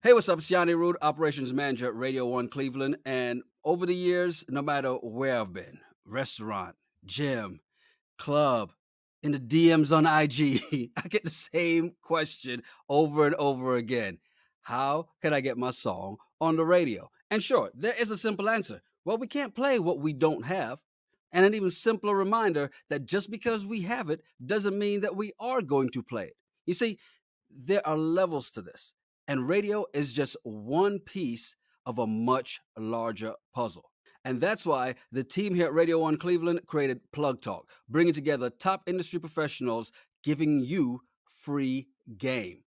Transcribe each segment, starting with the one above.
Hey, what's up? It's Yanni Rude, Operations Manager at Radio 1 Cleveland. And over the years, no matter where I've been, restaurant, gym, club, in the DMs on IG, I get the same question over and over again. How can I get my song on the radio? And sure, there is a simple answer. Well, we can't play what we don't have. And an even simpler reminder that just because we have it doesn't mean that we are going to play it. You see, there are levels to this, and radio is just one piece of a much larger puzzle. And that's why the team here at Radio 1 Cleveland created Plug Talk, bringing together top industry professionals giving you free game.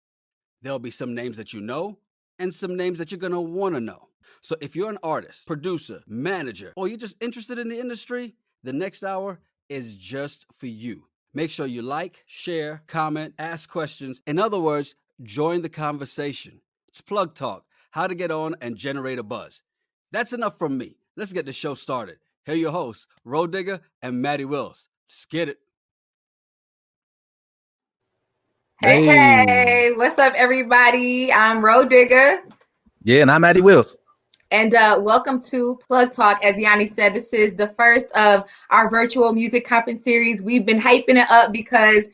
There'll be some names that you know and some names that you're going to want to know. So if you're an artist, producer, manager, or you're just interested in the industry, the next hour is just for you. Make sure you like, share, comment, ask questions. In other words, join the conversation. It's Plug Talk, how to get on and generate a buzz. That's enough from me. Let's get the show started. Here are your hosts, Road Digger and Maddie Wills. Let's get it. Hey, what's up, everybody? I'm Road Digger. Yeah, and I'm Maddie Wills. And welcome to Plug Talk. As Yanni said, this is the first of our virtual music conference series. We've been hyping it up because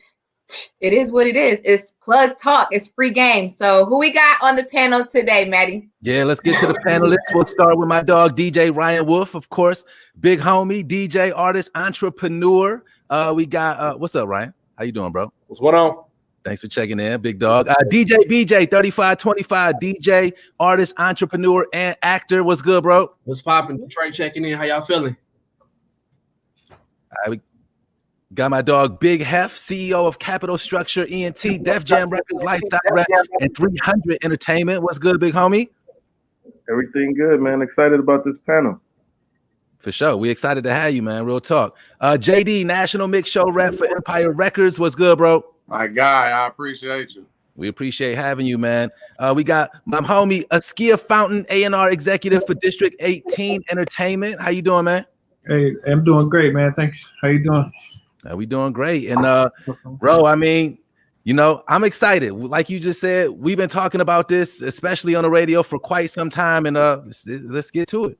it is what it is. It's Plug Talk. It's free game. So who we got on the panel today, Maddie? Yeah, let's get to the panelists. We'll start with my dog, DJ Ryan Wolf, of course. Big homie, DJ, artist, entrepreneur. We got, what's up, Ryan? How you doing, bro? What's going on? Thanks for checking in, big dog. DJ BJ, 3525, DJ, artist, entrepreneur, and actor. What's good, bro? What's poppin'? Trey checking in. How y'all feeling? We got my dog, Big Heff, CEO of Capital Structure, ENT, Def Jam Records, Lifestyle Rap, and 300 Entertainment. What's good, big homie? Everything good, man. Excited about this panel. For sure. We excited to have you, man. Real talk. J Dee, National Mix Show Rep for Empire Records. What's good, bro? My guy, I appreciate you. We appreciate having you, man. We got my homie, Askia Fountain, A&R executive for District 18 Entertainment. How you doing, man? Hey, I'm doing great, man. Thanks. How you doing? We doing great. And bro, I mean, you know, I'm excited. Like you just said, we've been talking about this, especially on the radio, for quite some time. And let's get to it.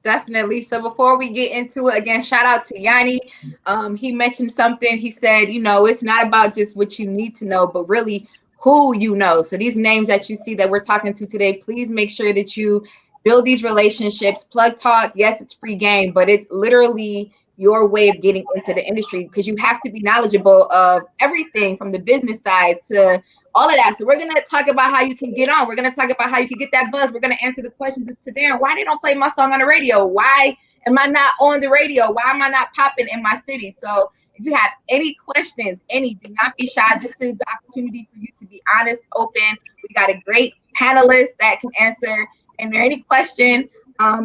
Definitely. So before we get into it, again, shout out to Yanni. He mentioned something. He said, you know, it's not about just what you need to know, but really who you know. So these names that you see that we're talking to today, please make sure that you build these relationships. Plug Talk, yes, it's free game, but it's literally your way of getting into the industry because you have to be knowledgeable of everything from the business side to all of that. So we're going to talk about how you can get on. We're going to talk about how you can get that buzz. We're going to answer the questions as to Darren, why they don't play my song on the radio? Why am I not on the radio? Why am I not popping in my city? So if you have any questions, do not be shy. This is the opportunity for you to be honest, open. We got a great panelist that can answer any question.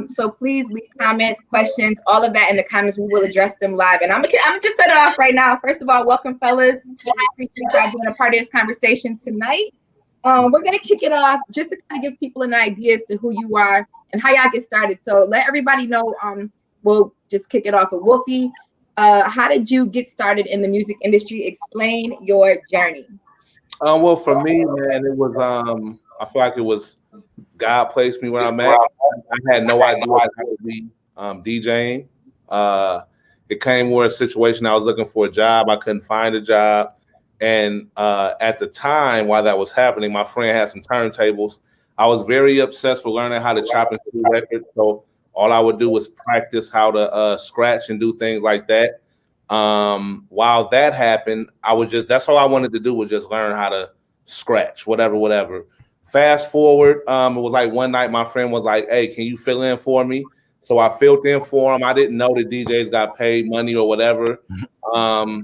So please leave comments, questions, all of that in the comments. We will address them live. And I'm gonna just set it off right now. First of all, welcome, fellas. I appreciate y'all being a part of this conversation tonight. We're gonna kick it off just to kind of give people an idea as to who you are and how y'all get started. So let everybody know. We'll just kick it off with Wolfie. How did you get started in the music industry? Explain your journey. Well, for me, man, it was I feel like it was God placed me where I'm at. I had no idea I would be DJing. It came with a situation I was looking for a job. I couldn't find a job. And at the time while that was happening, my friend had some turntables. I was very obsessed with learning how to chop and screw records. So all I would do was practice how to scratch and do things like that. While that happened, that's all I wanted to do was just learn how to scratch, whatever. Fast forward, it was like one night my friend was like, hey, can you fill in for me? So I filled in for him. I didn't know that DJs got paid money or whatever. I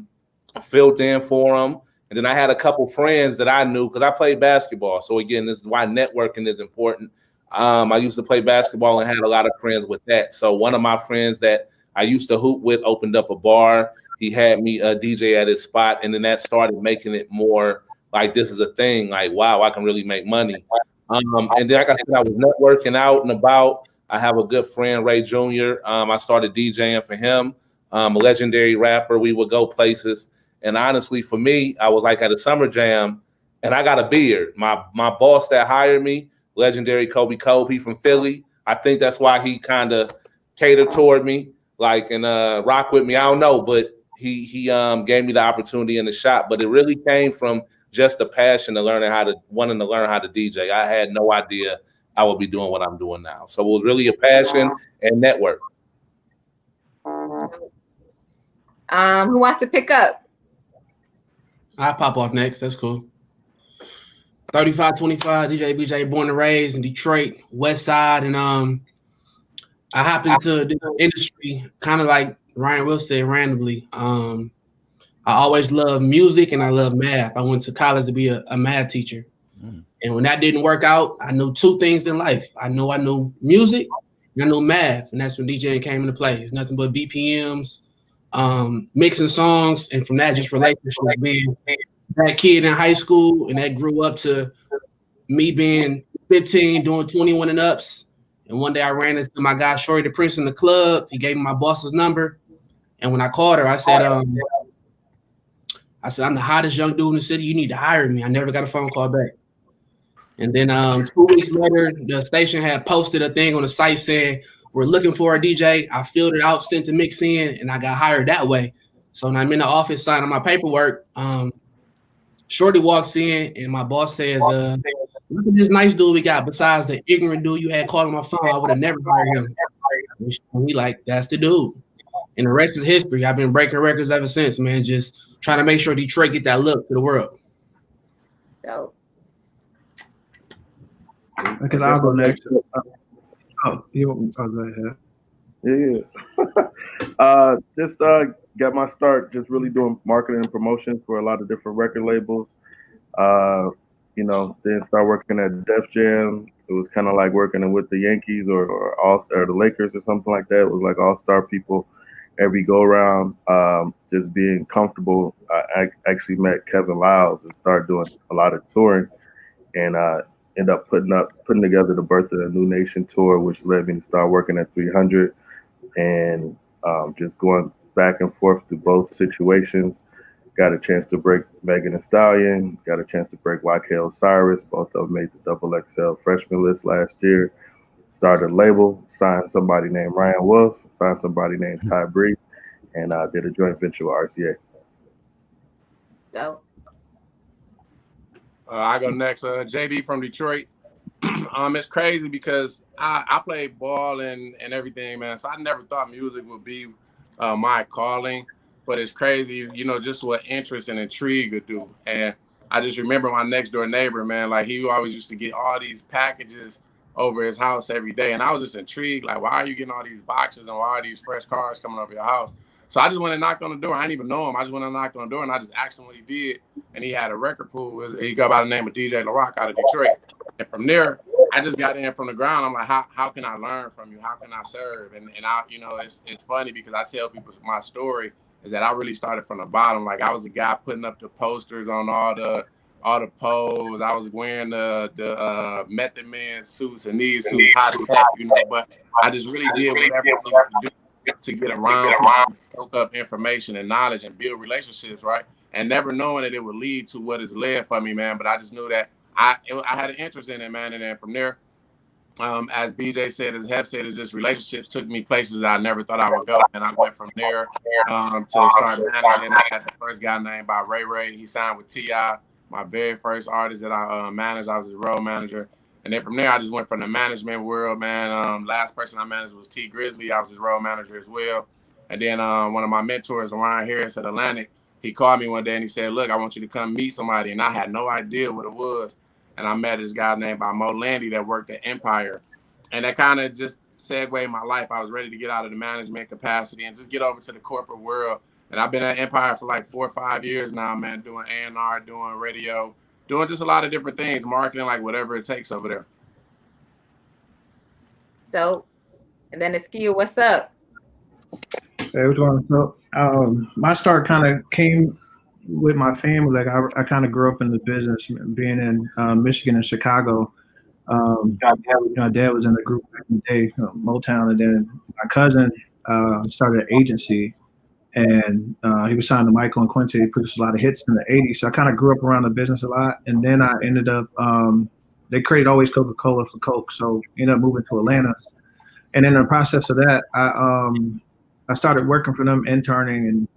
filled in for him. And then I had a couple friends that I knew because I played basketball. So again, this is why networking is important. I used to play basketball and had a lot of friends with that. So one of my friends that I used to hoop with opened up a bar. He had me DJ at his spot. And then that started making it more like this is a thing, like, wow, I can really make money. And then, like I said, I was networking out and about. I have a good friend, Ray Jr. I started DJing for him, a legendary rapper. We would go places. And honestly, for me, I was like at a summer jam and I got a beard. My boss that hired me legendary Kobe Kobe from Philly. I think that's why he kind of catered toward me, like, and rock with me. I don't know, but he gave me the opportunity and the shot. But it really came from just the passion to wanting to learn how to DJ. I had no idea I would be doing what I'm doing now. So it was really a passion and network. Who wants to pick up? I'll pop off next. That's cool. 3525, DJ BJ, born and raised in Detroit, West Side. And I hopped into the industry kind of like Ryan Will said, randomly. I always loved music and I love math. I went to college to be a math teacher. And when that didn't work out, I knew two things in life. I knew music and I knew math. And that's when DJing came into play. It's nothing but BPMs, mixing songs. And from that, just relationships, being that kid in high school. And that grew up to me being 15, doing 21 and ups. And one day I ran into my guy, Shorty the Prince, in the club. He gave me my boss's number. And when I called her, I said, I'm the hottest young dude in the city. You need to hire me. I never got a phone call back. And then 2 weeks later, the station had posted a thing on the site saying, we're looking for a DJ. I filled it out, sent the mix in, and I got hired that way. So when I'm in the office signing my paperwork, Shorty walks in and my boss says, look at this nice dude we got. Besides the ignorant dude you had calling my phone, I would have never hired him. And we like, that's the dude. And the rest is history. I've been breaking records ever since, man. Just trying to make sure Detroit get that look to the world. Dope. Because I'll go next. Go ahead. Yeah. Just got my start just really doing marketing and promotion for a lot of different record labels. Then start working at Def Jam. It was kind of like working with the Yankees or the Lakers or something like that. It was like all-star people every go-around. Just being comfortable. I actually met Kevin Lyles and started doing a lot of touring, and end up putting together the Birth of the New Nation tour, which led me to start working at 300 and just going back and forth through both situations. Got a chance to break Megan Thee Stallion, got a chance to break YK Osiris. Both of them made the XXL freshman list last year. Started a label, signed somebody named Ryan Wolf, signed somebody named Ty Bree, and did a joint venture with RCA. Dope. I go next. J Dee from Detroit. It's crazy because I played ball and everything, man. So I never thought music would be my calling. But it's crazy, just what interest and intrigue could do. And I just remember my next door neighbor, man. Like, he always used to get all these packages over his house every day. And I was just intrigued, like, why are you getting all these boxes and why are these fresh cars coming over your house? So I just went and knocked on the door. I didn't even know him. I just went and knocked on the door and I just asked him what he did. And he had a record pool. He got by the name of DJ LaRock out of Detroit. And from there, I just got in from the ground. I'm like, how can I learn from you? How can I serve? And I, it's funny because I tell people my story is that I really started from the bottom. Like, I was the guy putting up the posters on all the poles. I was wearing the Method Man suits and these suits, hot as heck, but I just really did whatever I needed to do to get around, soak up information and knowledge and build relationships, right? And never knowing that it would lead to what is led for me, man. But I just knew that I had an interest in it, man. And then from there, as BJ said, as Heff said, it's just relationships took me places that I never thought I would go. And I went from there to start managing. I had the first guy named by Ray. He signed with T.I., my very first artist that I managed. I was his road manager. And then from there, I just went from the management world, man. Last person I managed was T Grizzly. I was his road manager as well. And then one of my mentors, Ryan Harris at Atlantic, he called me one day and he said, look, I want you to come meet somebody. And I had no idea what it was. And I met this guy named by Mo Landy that worked at Empire. And that kind of just segued my life. I was ready to get out of the management capacity and just get over to the corporate world. And I've been at Empire for like 4 or 5 years now, man, doing A&R, doing radio, doing just a lot of different things, marketing, like whatever it takes over there. Dope. And then Askia, what's up? Hey, what's going on? So, my start kind of came with my family. Like, I kind of grew up in the business, being in Michigan and Chicago. My dad was in the group back in the day, Motown, and then my cousin started an agency, and he was signed to Michael and Quincy. He produced a lot of hits in the 80s, so I kind of grew up around the business a lot. And then I ended up they create always Coca-Cola for Coke. So ended up moving to Atlanta. And in the process of that, I started working for them, interning, and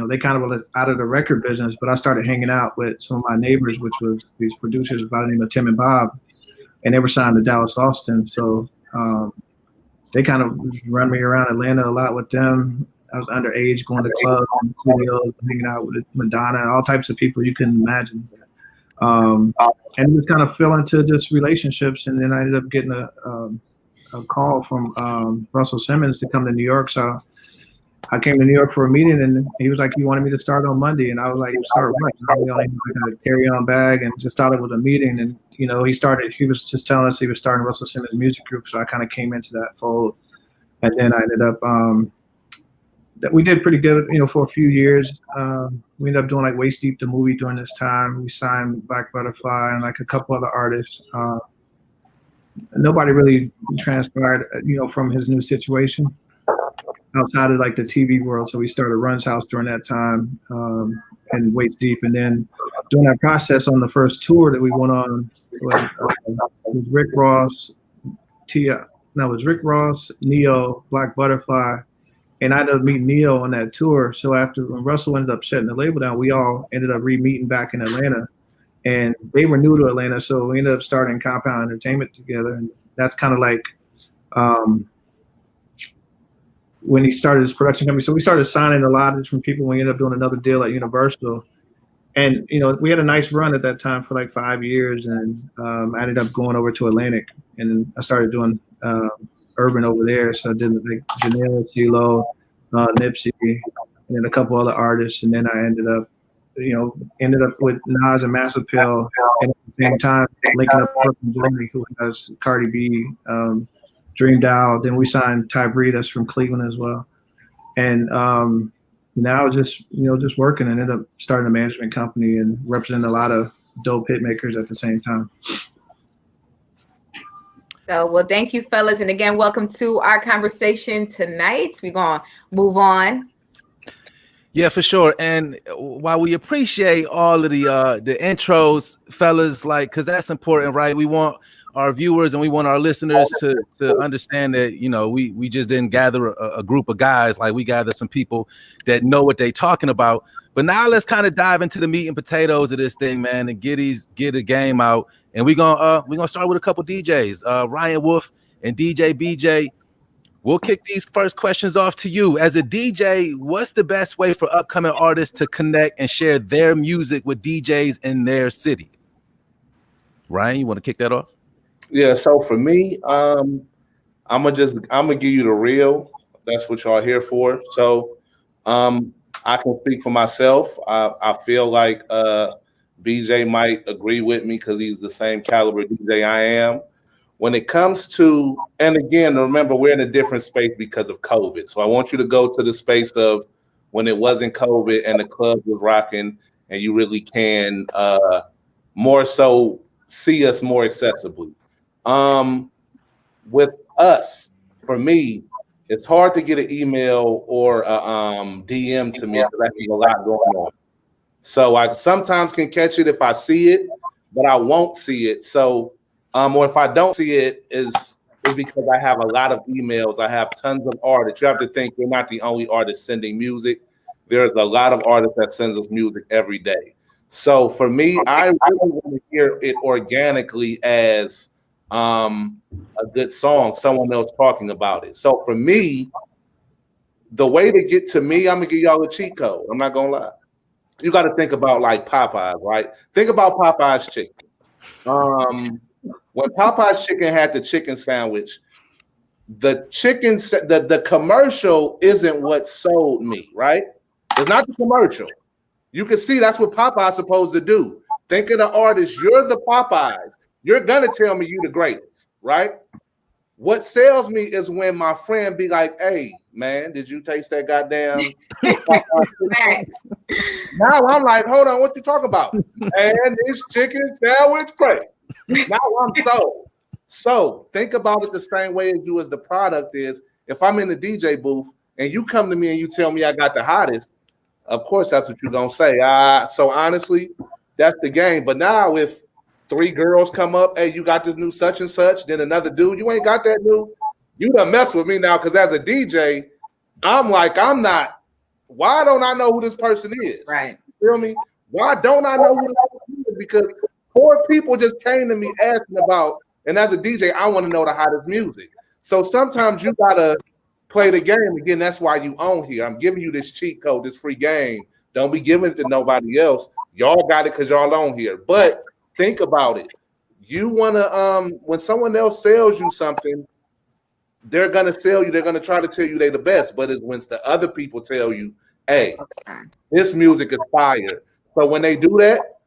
they kind of were out of the record business, but I started hanging out with some of my neighbors, which was these producers by the name of Tim and Bob, and they were signed to Dallas Austin. So they kind of run me around Atlanta a lot with them. I was underage, going to clubs and studios, hanging out with Madonna and all types of people you can imagine. And it just kind of fell into just relationships, and then I ended up getting a call from Russell Simmons to come to New York. So I came to New York for a meeting, and he was like, he wanted me to start on Monday. And I was like, start what? I only had a carry-on bag and just thought it was a meeting. And, he was just telling us he was starting Russell Simmons Music Group. So I kind of came into that fold. And then I ended up, we did pretty good, for a few years. We ended up doing like Waist Deep, the movie during this time. We signed Black Butterfly and like a couple other artists. Nobody really transpired, from his new situation outside of like the TV world. So we started Run's House during that time, and Waist Deep. And then during that process on the first tour that we went on was Rick Ross, Neo, Black Butterfly. And I ended up meeting Neo on that tour. So when Russell ended up shutting the label down, we all ended up re-meeting back in Atlanta. And they were new to Atlanta, so we ended up starting Compound Entertainment together. And that's kind of like when he started his production company. So we started signing a lot of different people. We ended up doing another deal at Universal. And, we had a nice run at that time for like 5 years. And I ended up going over to Atlantic. And I started doing urban over there. So I did like Janelle, CeeLo, Nipsey, and then a couple other artists. And then I ended up with Nas and Mass Appeal, and at the same time linking up with Jeremy, who has Cardi B, Dream Doll. Then we signed Ty Bree, that's from Cleveland as well. And now just working, and ended up starting a management company and representing a lot of dope hit makers at the same time. So, well, thank you, fellas. And again, welcome to our conversation tonight. We're going to move on. Yeah, for sure. And while we appreciate all of the intros, fellas, because that's important, right? We want our viewers and we want our listeners to understand that, we just didn't gather a group of guys. Like, we gathered some people that know what they're talking about. But now let's kind of dive into the meat and potatoes of this thing, man, and get a game out. And we're gonna start with a couple DJs, Ryan Wolf and DJ BJ. We'll kick these first questions off to you. As a DJ, what's the best way for upcoming artists to connect and share their music with DJs in their city? Ryan, you want to kick that off? Yeah, so for me, I'm gonna give you the real. That's what y'all here for. So I can speak for myself. I feel like BJ might agree with me because he's the same caliber DJ I am. When it comes to, and again, remember, we're in a different space because of COVID. So I want you to go to the space of when it wasn't COVID and the club was rocking, and you really can more so see us more accessibly. With us, for me, it's hard to get an email or a DM to me because I have a lot going on. So I sometimes can catch it if I see it, but I won't see it. So or if I don't see it, is because I have a lot of emails. I have tons of artists. You have to think we're not the only artist sending music. There's a lot of artists that sends us music every day. So for me, I really want to hear it organically as a good song, someone else talking about it. So for me, the way to get to me, I'm gonna give y'all a cheat code. I'm not gonna lie. You got to think about like Popeyes, right? Think about Popeye's chicken. When Popeye's chicken had the chicken sandwich, the commercial isn't what sold me, right? It's not the commercial. You can see that's what Popeye's supposed to do. Think of the artist, you're the Popeyes. You're gonna tell me you the greatest, right? What sells me is when my friend be like, "Hey, man, did you taste that goddamn?" Now I'm like, "Hold on, what you talking about?" And this chicken sandwich, great. Now I'm sold. So think about it the same way as you as the product is. If I'm in the DJ booth and you come to me and you tell me I got the hottest, of course that's what you're gonna say. So honestly, that's the game. But now if 3 girls come up, hey, you got this new such and such. Then another dude, you ain't got that new. You done mess with me now because as a DJ, I'm like, I'm not. Why don't I know who this person is? Right. You feel me? Why don't I know who this person is? Because 4 people just came to me asking about, and as a DJ, I want to know the hottest music. So sometimes you gotta play the game. Again, that's why you own here. I'm giving you this cheat code, this free game. Don't be giving it to nobody else. Y'all got it because y'all own here. But think about it. You wanna when someone else sells you something, they're gonna sell you, they're gonna try to tell you they're the best, but it's when the other people tell you, hey, this music is fire. So when they do that,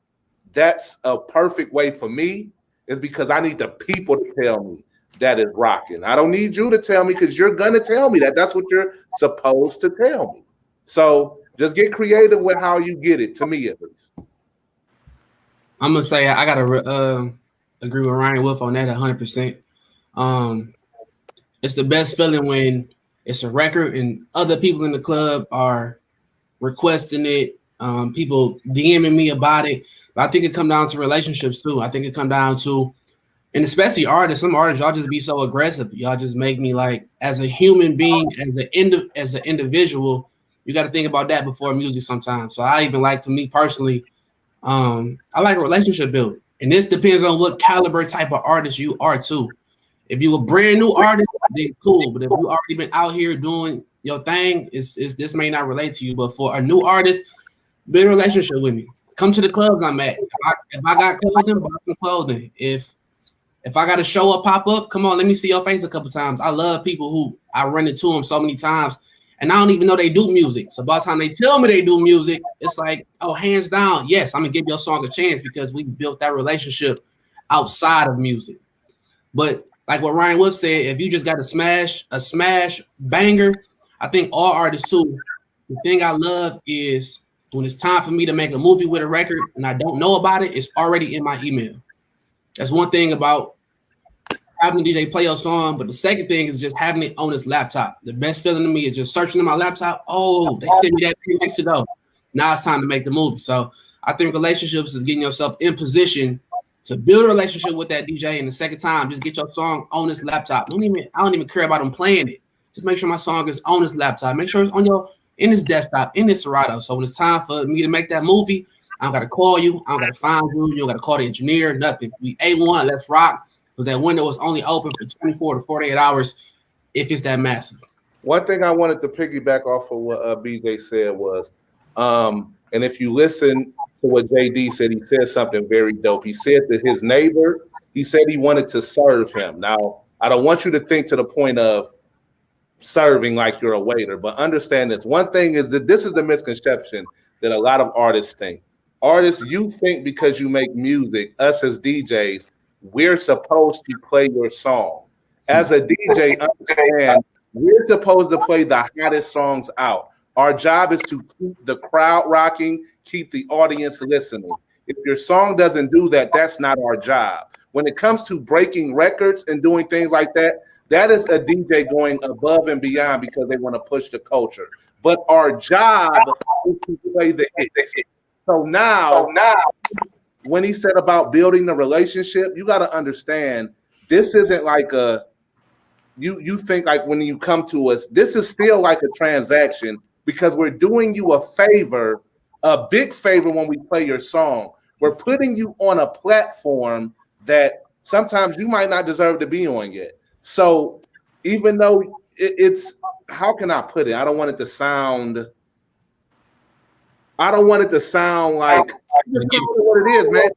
that's a perfect way for me, is because I need the people to tell me that is rocking. I don't need you to tell me because you're gonna tell me that. That's what you're supposed to tell me. So just get creative with how you get it, to me at least. I'm gonna say I gotta agree with Ryan Wolf on that 100%. It's the best feeling when it's a record and other people in the club are requesting it. People DMing me about it. But I think it comes down to relationships too. I think it comes down to, and especially artists. Some artists, y'all just be so aggressive. Y'all just make me like, as a human being, as an individual, you got to think about that before music sometimes. So I even like, to me personally, I like a relationship build, and this depends on what caliber type of artist you are too. If you a brand new artist, then cool. But if you already been out here doing your thing, this may not relate to you. But for a new artist, build a relationship with me. Come to the clubs I'm at. If I got clothing, buy some clothing. If I got a show up, pop up, come on, let me see your face a couple times. I love people who I run into them so many times, and I don't even know they do music. So by the time they tell me they do music, it's like, oh, hands down, yes, I'm gonna give your song a chance because we built that relationship outside of music. But like what Ryan Wolf said, if you just got a smash banger, I think all artists too. The thing I love is when it's time for me to make a movie with a record and I don't know about it, it's already in my email. That's one thing about having the DJ play your song. But the second thing is just having it on his laptop. The best feeling to me is just searching in my laptop. Oh, they sent me that 3 weeks ago. Now it's time to make the movie. So I think relationships is getting yourself in position to build a relationship with that DJ, and the second time, just get your song on this laptop. I don't even care about him playing it. Just make sure my song is on this laptop. Make sure it's in this desktop, in this Serato. So when it's time for me to make that movie, I don't gotta call you, I don't gotta find you, you don't gotta call the engineer, nothing. We A1, let's rock. Because that window is only open for 24 to 48 hours if it's that massive. One thing I wanted to piggyback off of what BJ said was, and if you listen to what J Dee said, he said something very dope. He said to his neighbor, he said he wanted to serve him. Now, I don't want you to think to the point of serving like you're a waiter, but understand this. One thing is that this is the misconception that a lot of artists think. Artists, you think because you make music, us as DJs, we're supposed to play your song. As a DJ, understand, we're supposed to play the hottest songs out. Our job is to keep the crowd rocking, keep the audience listening. If your song doesn't do that, that's not our job. When it comes to breaking records and doing things like that, that is a DJ going above and beyond because they want to push the culture. But our job is to play the hits. So now, when he said about building the relationship, you got to understand, this isn't like you think like when you come to us, this is still like a transaction because we're doing you a favor, a big favor when we play your song. We're putting you on a platform that sometimes you might not deserve to be on yet. So even though it's, how can I put it? I don't want it to sound like, what it is, man.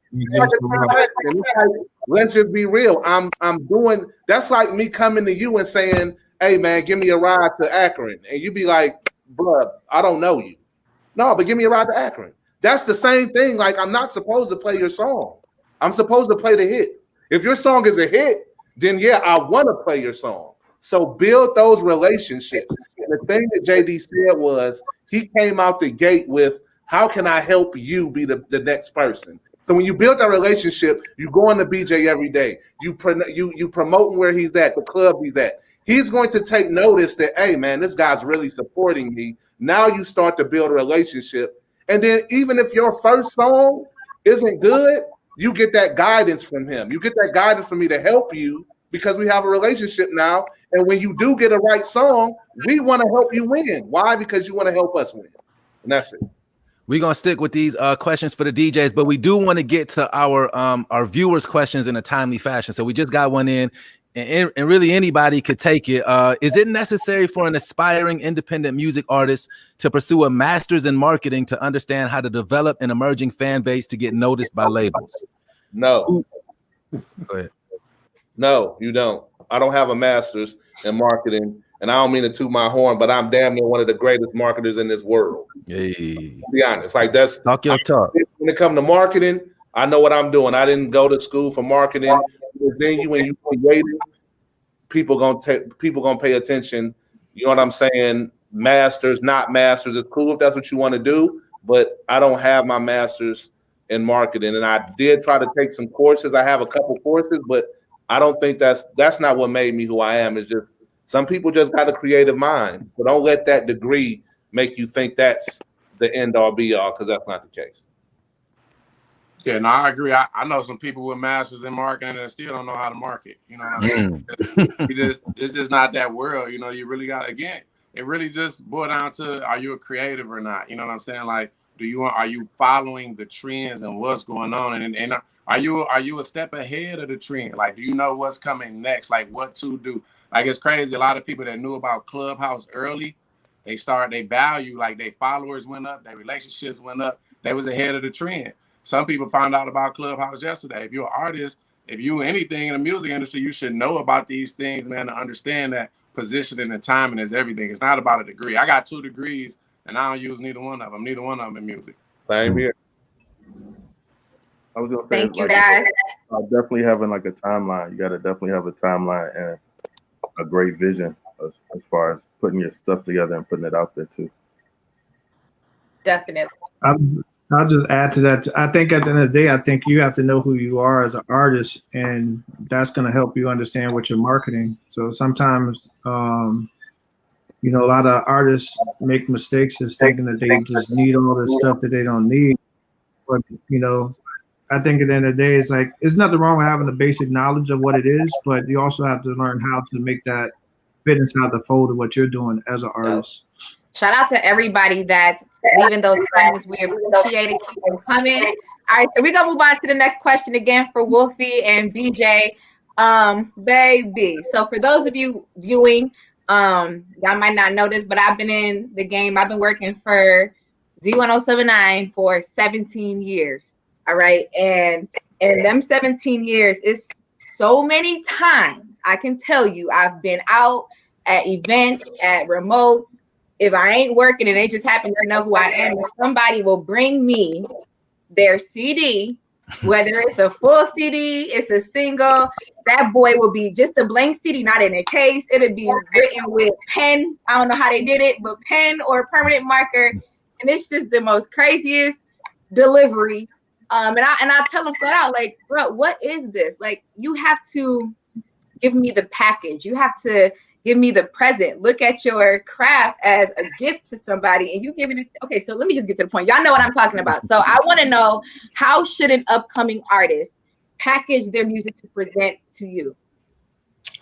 Let's just be real. I'm doing, that's like me coming to you and saying, hey man, give me a ride to Akron. And you be like, bruh, I don't know you. No, but give me a ride to Akron. That's the same thing. Like, I'm not supposed to play your song. I'm supposed to play the hit. If your song is a hit, then yeah, I want to play your song. So build those relationships. And the thing that J Dee said was, he came out the gate with, how can I help you be the next person? So when you build that relationship, you go on to BJ every day. You promoting where he's at, the club he's at. He's going to take notice that, hey, man, this guy's really supporting me. Now you start to build a relationship. And then even if your first song isn't good, you get that guidance from him. You get that guidance from me to help you because we have a relationship now. And when you do get a right song, we want to help you win. Why? Because you want to help us win. And that's it. We're gonna stick with these questions for the DJs, but we do want to get to our viewers' questions in a timely fashion. So we just got one in, and really anybody could take it. Is it necessary for an aspiring independent music artist to pursue a master's in marketing to understand how to develop an emerging fan base to get noticed by labels? No. Go ahead. No, you don't. I don't have a master's in marketing, and I don't mean to toot my horn, but I'm damn near one of the greatest marketers in this world. Hey. To be honest, like that's talk your talk. When it comes to marketing, I know what I'm doing. I didn't go to school for marketing. Then when you create it, people gonna pay attention. You know what I'm saying? Masters, not masters. It's cool if that's what you want to do, but I don't have my master's in marketing, and I did try to take some courses. I have a couple courses, but I don't think that's not what made me who I am. It's just some people just got a creative mind. So don't let that degree make you think that's the end all be all, because that's not the case. Yeah, no, I agree. I know some people with masters in marketing that still don't know how to market. You know what I mean? It's just not that world. You know, you really got, again, it really just boils down to, are you a creative or not? You know what I'm saying? Like, are you following the trends and what's going on? And are you a step ahead of the trend? Like, do you know what's coming next? Like, what to do? Like, it's crazy. A lot of people that knew about Clubhouse early, they value, like, their followers went up, their relationships went up. They was ahead of the trend. Some people found out about Clubhouse yesterday. If you're an artist, if you anything in the music industry, you should know about these things, man, to understand that positioning and timing is everything. It's not about a degree. I got 2 degrees, and I don't use neither one of them in music. Same here. I was gonna say, thank you, guys. Definitely having like a timeline. You got to definitely have a timeline and a great vision as far as putting your stuff together and putting it out there too. Definitely. I'll just add to that. I think at the end of the day, I think you have to know who you are as an artist, and that's going to help you understand what you're marketing. So sometimes, a lot of artists make mistakes just thinking that they just need all this stuff that they don't need. But, I think at the end of the day, it's like, there's nothing wrong with having the basic knowledge of what it is, but you also have to learn how to make that fit inside the fold of what you're doing as an artist. Shout out to everybody that's leaving those comments. We appreciate it. Keep them coming. All right, so we're gonna move on to the next question again for Wolfie and BJ. Baby. So for those of you viewing, y'all might not know this, but I've been in the game. I've been working for Z107.9 for 17 years. All right, and in them 17 years, it's so many times I can tell you I've been out at events, at remotes. If I ain't working and they just happen to know who I am, somebody will bring me their CD, whether it's a full CD, it's a single, that boy will be just a blank CD, not in a case. It'll be written with pen. I don't know how they did it, but pen or permanent marker. And it's just the most craziest delivery. And I'll tell them flat out, like, bro, what is this? Like, you have to give me the package. You have to give me the present. Look at your craft as a gift to somebody, and you give it. Okay, so let me just get to the point. Y'all know what I'm talking about. So I want to know, how should an upcoming artist package their music to present to you?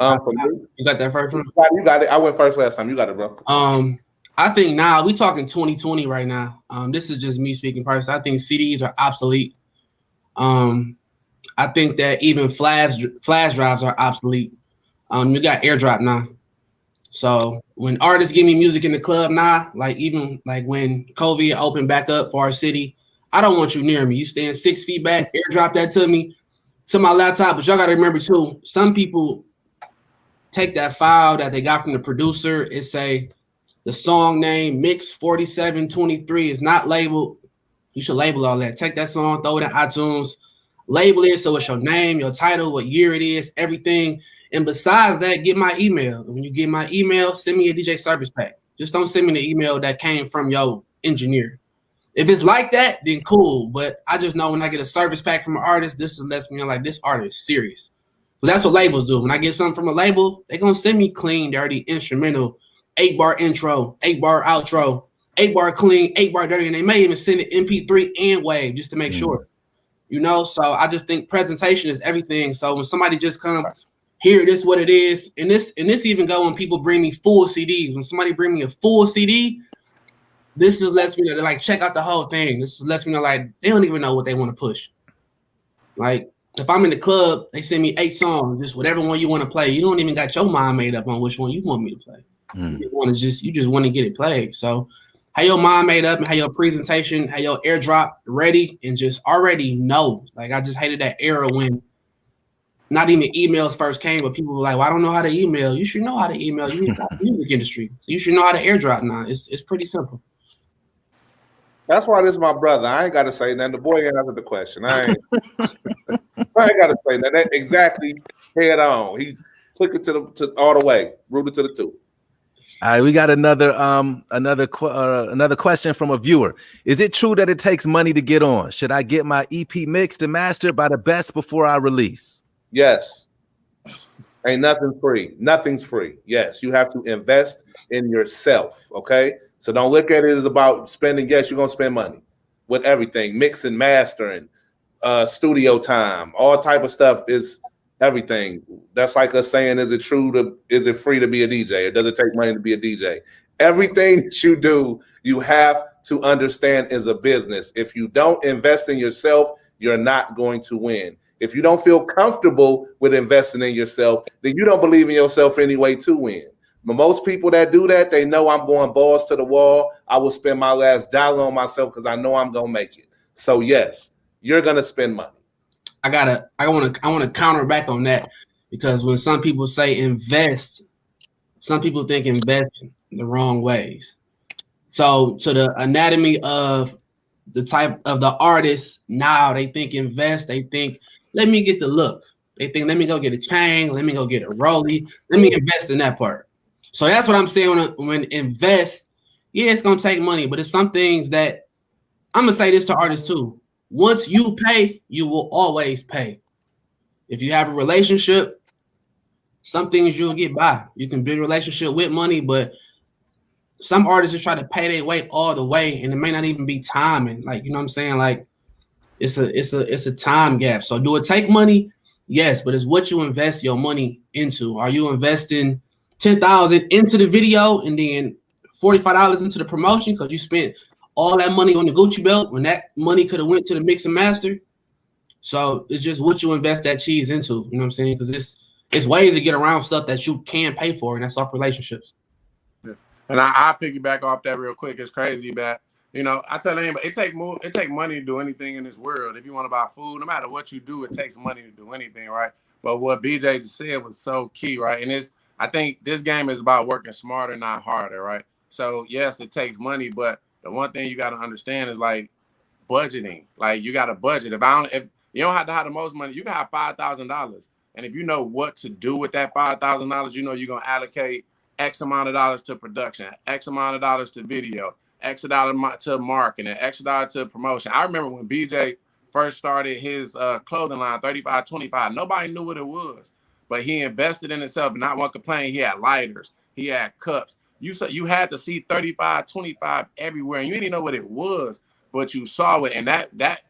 You got that first one? You got it. I went first last time. You got it, bro. I think now we talking 2020 right now. This is just me speaking personally. I think CDs are obsolete. I think that even flash drives are obsolete. You got AirDrop now. So when artists give me music in the club now, like even like when COVID opened back up for our city, I don't want you near me. You stand 6 feet back, AirDrop that to me, to my laptop. But y'all got to remember too, some people take that file that they got from the producer. It say the song name Mix 4723 is not labeled. You should label all that. Take that song, throw it in iTunes, label it so it's your name, your title, what year it is, everything. And besides that, get my email. When you get my email, send me a DJ service pack. Just don't send me the email that came from your engineer. If it's like that, then cool. But I just know when I get a service pack from an artist, this lets me know like this artist is serious. But that's what labels do. When I get something from a label, they're going to send me clean, dirty, instrumental, 8-bar intro, 8-bar outro, 8-bar clean, 8-bar dirty. And they may even send it MP3 and WAV just to make sure. you know. So I just think presentation is everything. So when somebody just come here, this what it is, and this even go when people bring me full CDs. When somebody bring me a full CD, this just lets me know, like, check out the whole thing. This just lets me know, like, they don't even know what they want to push. Like, if I'm in the club, they send me 8 songs, just whatever one you want to play. You don't even got your mind made up on which one you want me to play. You just want to get it played. So have your mind made up and have your presentation, have your airdrop ready, and just already know. Like, I just hated that era when not even emails first came, but people were like, well, I don't know how to email. You should know how to email. You in the music industry. So you should know how to airdrop now. It's pretty simple. That's why this is my brother. I ain't got to say nothing. The boy ain't answered the question. I ain't got to say nothing. That exactly head on. He took it to all the way, rooted to the two. All right, we got another question from a viewer. Is it true that it takes money to get on? Should I get my EP mixed and mastered by the best before I release? Yes. Ain't nothing free. Nothing's free. Yes, you have to invest in yourself, okay? So don't look at it as about spending. Yes, you're going to spend money with everything. Mixing, mastering, studio time, all type of stuff is everything. That's like us saying, is it free to be a DJ? Or does it take money to be a DJ? Everything that you do, you have to understand is a business. If you don't invest in yourself, you're not going to win. If you don't feel comfortable with investing in yourself, then you don't believe in yourself anyway to win. But most people that do that, they know I'm going balls to the wall. I will spend my last dollar on myself because I know I'm going to make it. So yes, you're going to spend money. I want to counter back on that, because when some people say invest, some people think invest the wrong ways. So to the anatomy of the type of the artist, now they think invest, they think, let me get the look. They think, let me go get a chain, let me go get a rollie, let me invest in that part. So that's what I'm saying when invest. Yeah, it's going to take money, but it's some things that I'm going to say this to artists too. Once you pay, you will always pay. If you have a relationship, some things you'll get by. You can build a relationship with money, but some artists just try to pay their way all the way, and it may not even be timing. Like, you know what I'm saying? Like, it's a time gap. So do it take money? Yes, but it's what you invest your money into. Are you investing $10,000 into the video and then $45 into the promotion because you spent all that money on the Gucci belt when that money could have went to the mix and master? So it's just what you invest that cheese into. You know what I'm saying? Because it's ways to get around stuff that you can pay for, and that's off relationships. Yeah. And I piggyback off that real quick. It's crazy, but you know, I tell anybody, it take money to do anything in this world. If you want to buy food, no matter what you do, it takes money to do anything, right? But what BJ just said was so key, right? And I think this game is about working smarter, not harder, right? So yes, it takes money, but the one thing you got to understand is like budgeting. Like, you got to budget. If you don't have to have the most money, you can have $5,000, and if you know what to do with that $5,000, you know you're gonna allocate X amount of dollars to production, X amount of dollars to video, X amount to marketing, X amount to promotion. I remember when BJ first started his clothing line, 3525. Nobody knew what it was, but he invested in himself. And not one complaint. He had lighters, he had cups. You had to see 3525 everywhere, and you didn't know what it was, but you saw it, and that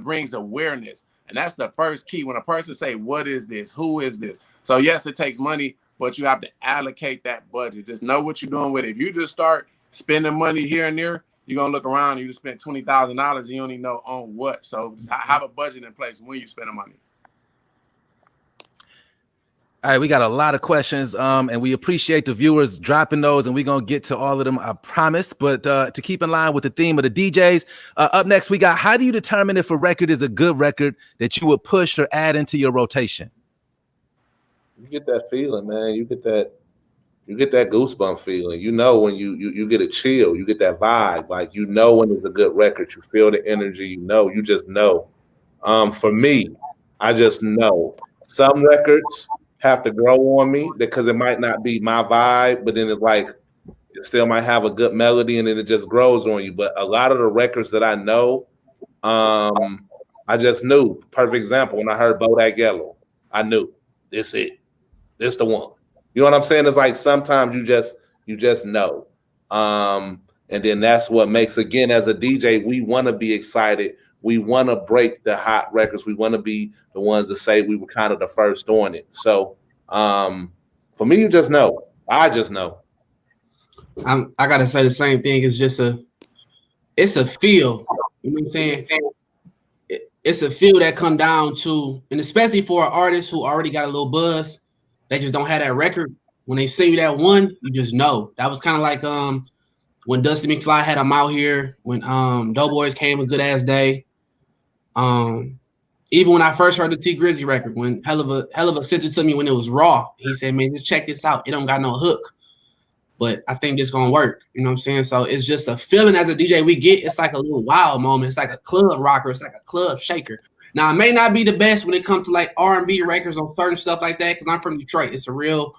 brings awareness. And that's the first key. When a person say, what is this? Who is this? So yes, it takes money, but you have to allocate that budget. Just know what you're doing with it. If you just start spending money here and there, you're going to look around and you just spent $20,000 and you don't even know on what. So just have a budget in place when you spend the money. All right, we got a lot of questions, and we appreciate the viewers dropping those, and we're going to get to all of them, I promise. But to keep in line with the theme of the DJs, up next, we got, how do you determine if a record is a good record that you would push or add into your rotation? You get that feeling, man. You get that goosebump feeling. You know when you get a chill, you get that vibe. Like, you know when it's a good record. You feel the energy, you just know. For me, I just know. Some records have to grow on me because it might not be my vibe, but then it's like it still might have a good melody and then it just grows on you. But a lot of the records that I know, I just knew. Perfect example, when I heard Bodak Yellow, I knew this it. This the one. You know what I'm saying? It's like sometimes you just know. And then that's what makes, again, as a DJ, we want to be excited we want to break the hot records. We want to be the ones that say we were kind of the first on it. So for me, you just know. I just know. I gotta say the same thing. It's a feel. You know what I'm saying? It's a feel that come down to, and especially for an artist who already got a little buzz, they just don't have that record. When they sing you that one, you just know. That was kind of like when Dusty McFly had him out here, when Doughboys came a good ass day. Even when I first heard the T Grizzly record, when Hell of a sent it to me when it was raw, he said, "Man, just check this out. It don't got no hook, but I think this gonna work." You know what I'm saying? So it's just a feeling as a DJ we get. It's like a little wild moment. It's like a club rocker. It's like a club shaker. Now it may not be the best when it comes to like R&B records on certain stuff like that, because I'm from Detroit. It's a real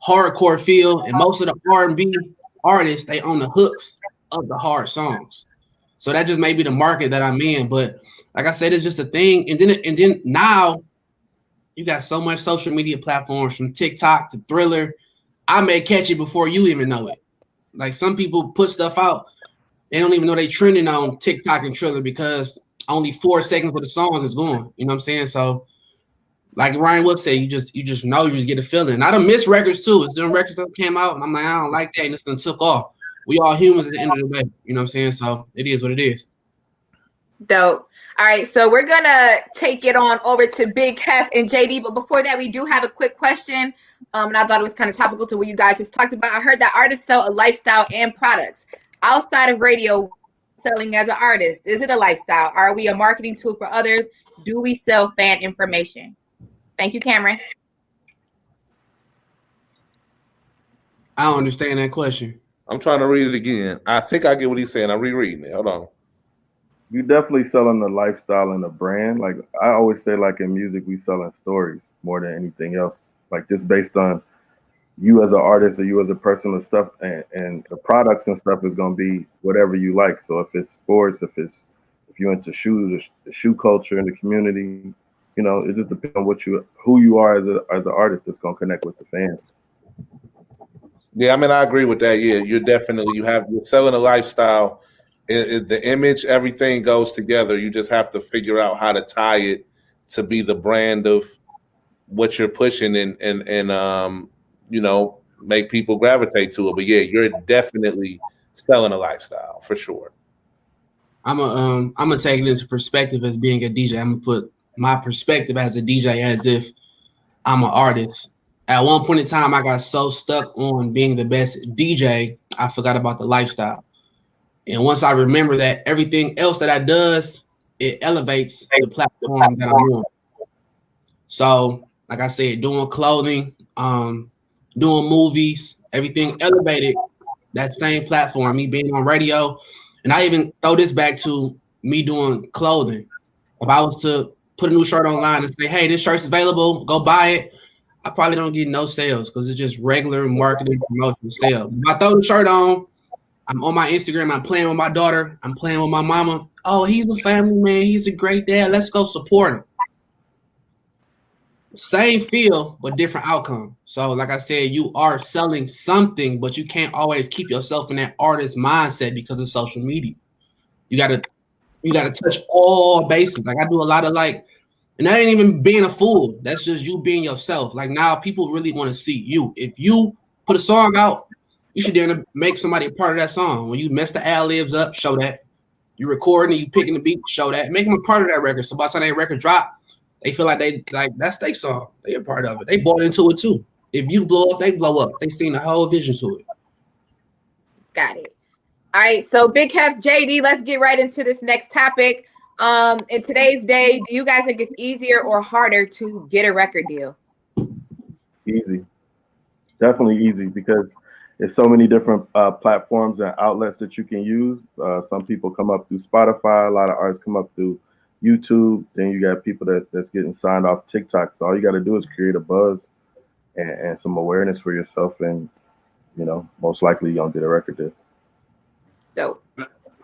hardcore feel, and most of the R&B artists, they own the hooks of the hard songs. So that just may be the market that I'm in. But like I said, it's just a thing. And then now you got so much social media platforms, from TikTok to Thriller. I may catch it before you even know it. Like some people put stuff out, they don't even know they trending on TikTok and Thriller because only 4 seconds of the song is going. You know what I'm saying? So like Ryan would say, you just know, you just get a feeling. I done missed records too. It's them records that came out, and I'm like, I don't like that, and this done took off. We all humans at the end of the day. You know what I'm saying? So it is what it is. Dope. All right, so we're gonna take it on over to Big Heff and J Dee, but before that, we do have a quick question. And I thought it was kind of topical to what you guys just talked about. I heard that artists sell a lifestyle and products outside of radio. Selling as an artist, is it a lifestyle? Are we a marketing tool for others? Do we sell fan information? Thank you, Cameron. I don't understand that question. I'm trying to read it again. I think I get what he's saying. I'm rereading it. Hold on. You definitely selling the lifestyle and the brand. Like I always say, like in music, we selling stories more than anything else. Like just based on you as an artist or you as a person and stuff, and the products and stuff is gonna be whatever you like. So if it's sports, if you're into shoes, the shoe culture in the community, you know, it just depends on who you are as an artist that's gonna connect with the fans. Yeah, I mean, I agree with that. Yeah, you're selling a lifestyle. The image, everything goes together. You just have to figure out how to tie it to be the brand of what you're pushing and you know, make people gravitate to it. But yeah, you're definitely selling a lifestyle for sure. I'm gonna take it into perspective as being a DJ. I'm gonna put my perspective as a DJ as if I'm an artist. At one point in time, I got so stuck on being the best DJ, I forgot about the lifestyle. And once I remember that everything else that I does, it elevates the platform that I'm on. So, like I said, doing clothing, doing movies, everything elevated that same platform, me being on radio. And I even throw this back to me doing clothing. If I was to put a new shirt online and say, hey, this shirt's available, go buy it, I probably don't get no sales because it's just regular marketing, promotion, sales. If I throw the shirt on, I'm on my Instagram, I'm playing with my daughter, I'm playing with my mama. Oh, he's a family man, he's a great dad, let's go support him. Same feel, but different outcome. So like I said, you are selling something, but you can't always keep yourself in that artist mindset because of social media. You gotta touch all bases. Like I do a lot of and that ain't even being a fool. That's just you being yourself. Like now people really want to see you. If you put a song out, you should then make somebody a part of that song. When you mess the ad-libs up, show that. You recording, you picking the beat, show that. Make them a part of that record. So by the time that record drop, they feel like that's their song. They a part of it. They bought into it too. If you blow up, they blow up. They seen the whole vision to it. Got it. All right. So Big Heff, J Dee, let's get right into this next topic. In today's day, do you guys think it's easier or harder to get a record deal? Easy. Definitely easy because there's so many different platforms and outlets that you can use. Some people come up through Spotify. A lot of artists come up through YouTube. Then you got people that's getting signed off TikTok. So all you got to do is create a buzz and some awareness for yourself, and you know, most likely you're gonna get a record deal. Dope.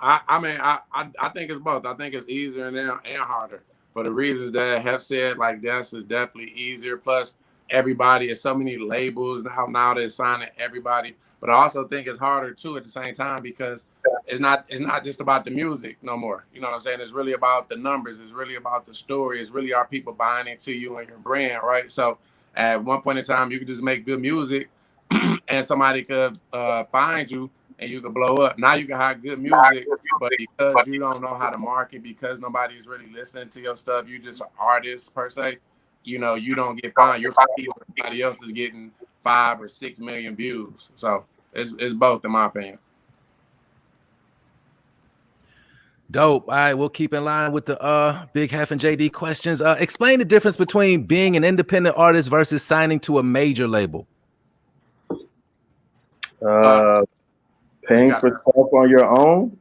I think it's both. I think it's easier now and harder for the reasons that Heff said. Like this is definitely easier. Plus, everybody is so many labels now they're signing everybody. But I also think it's harder too at the same time because it's not just about the music no more. You know what I'm saying? It's really about the numbers. It's really about the story. It's really our people buying into you and your brand, right? So at one point in time, you could just make good music and somebody could find you and you could blow up. Now you can have good music, but because you don't know how to market, because nobody is really listening to your stuff, you just an artist per se, you know, you don't get found. You're competing with somebody else is getting 5 or 6 million views. So it's both, in my opinion. Dope. All right, we'll keep in line with the Big Heff and J Dee questions. Explain the difference between being an independent artist versus signing to a major label. Paying for stuff on your own,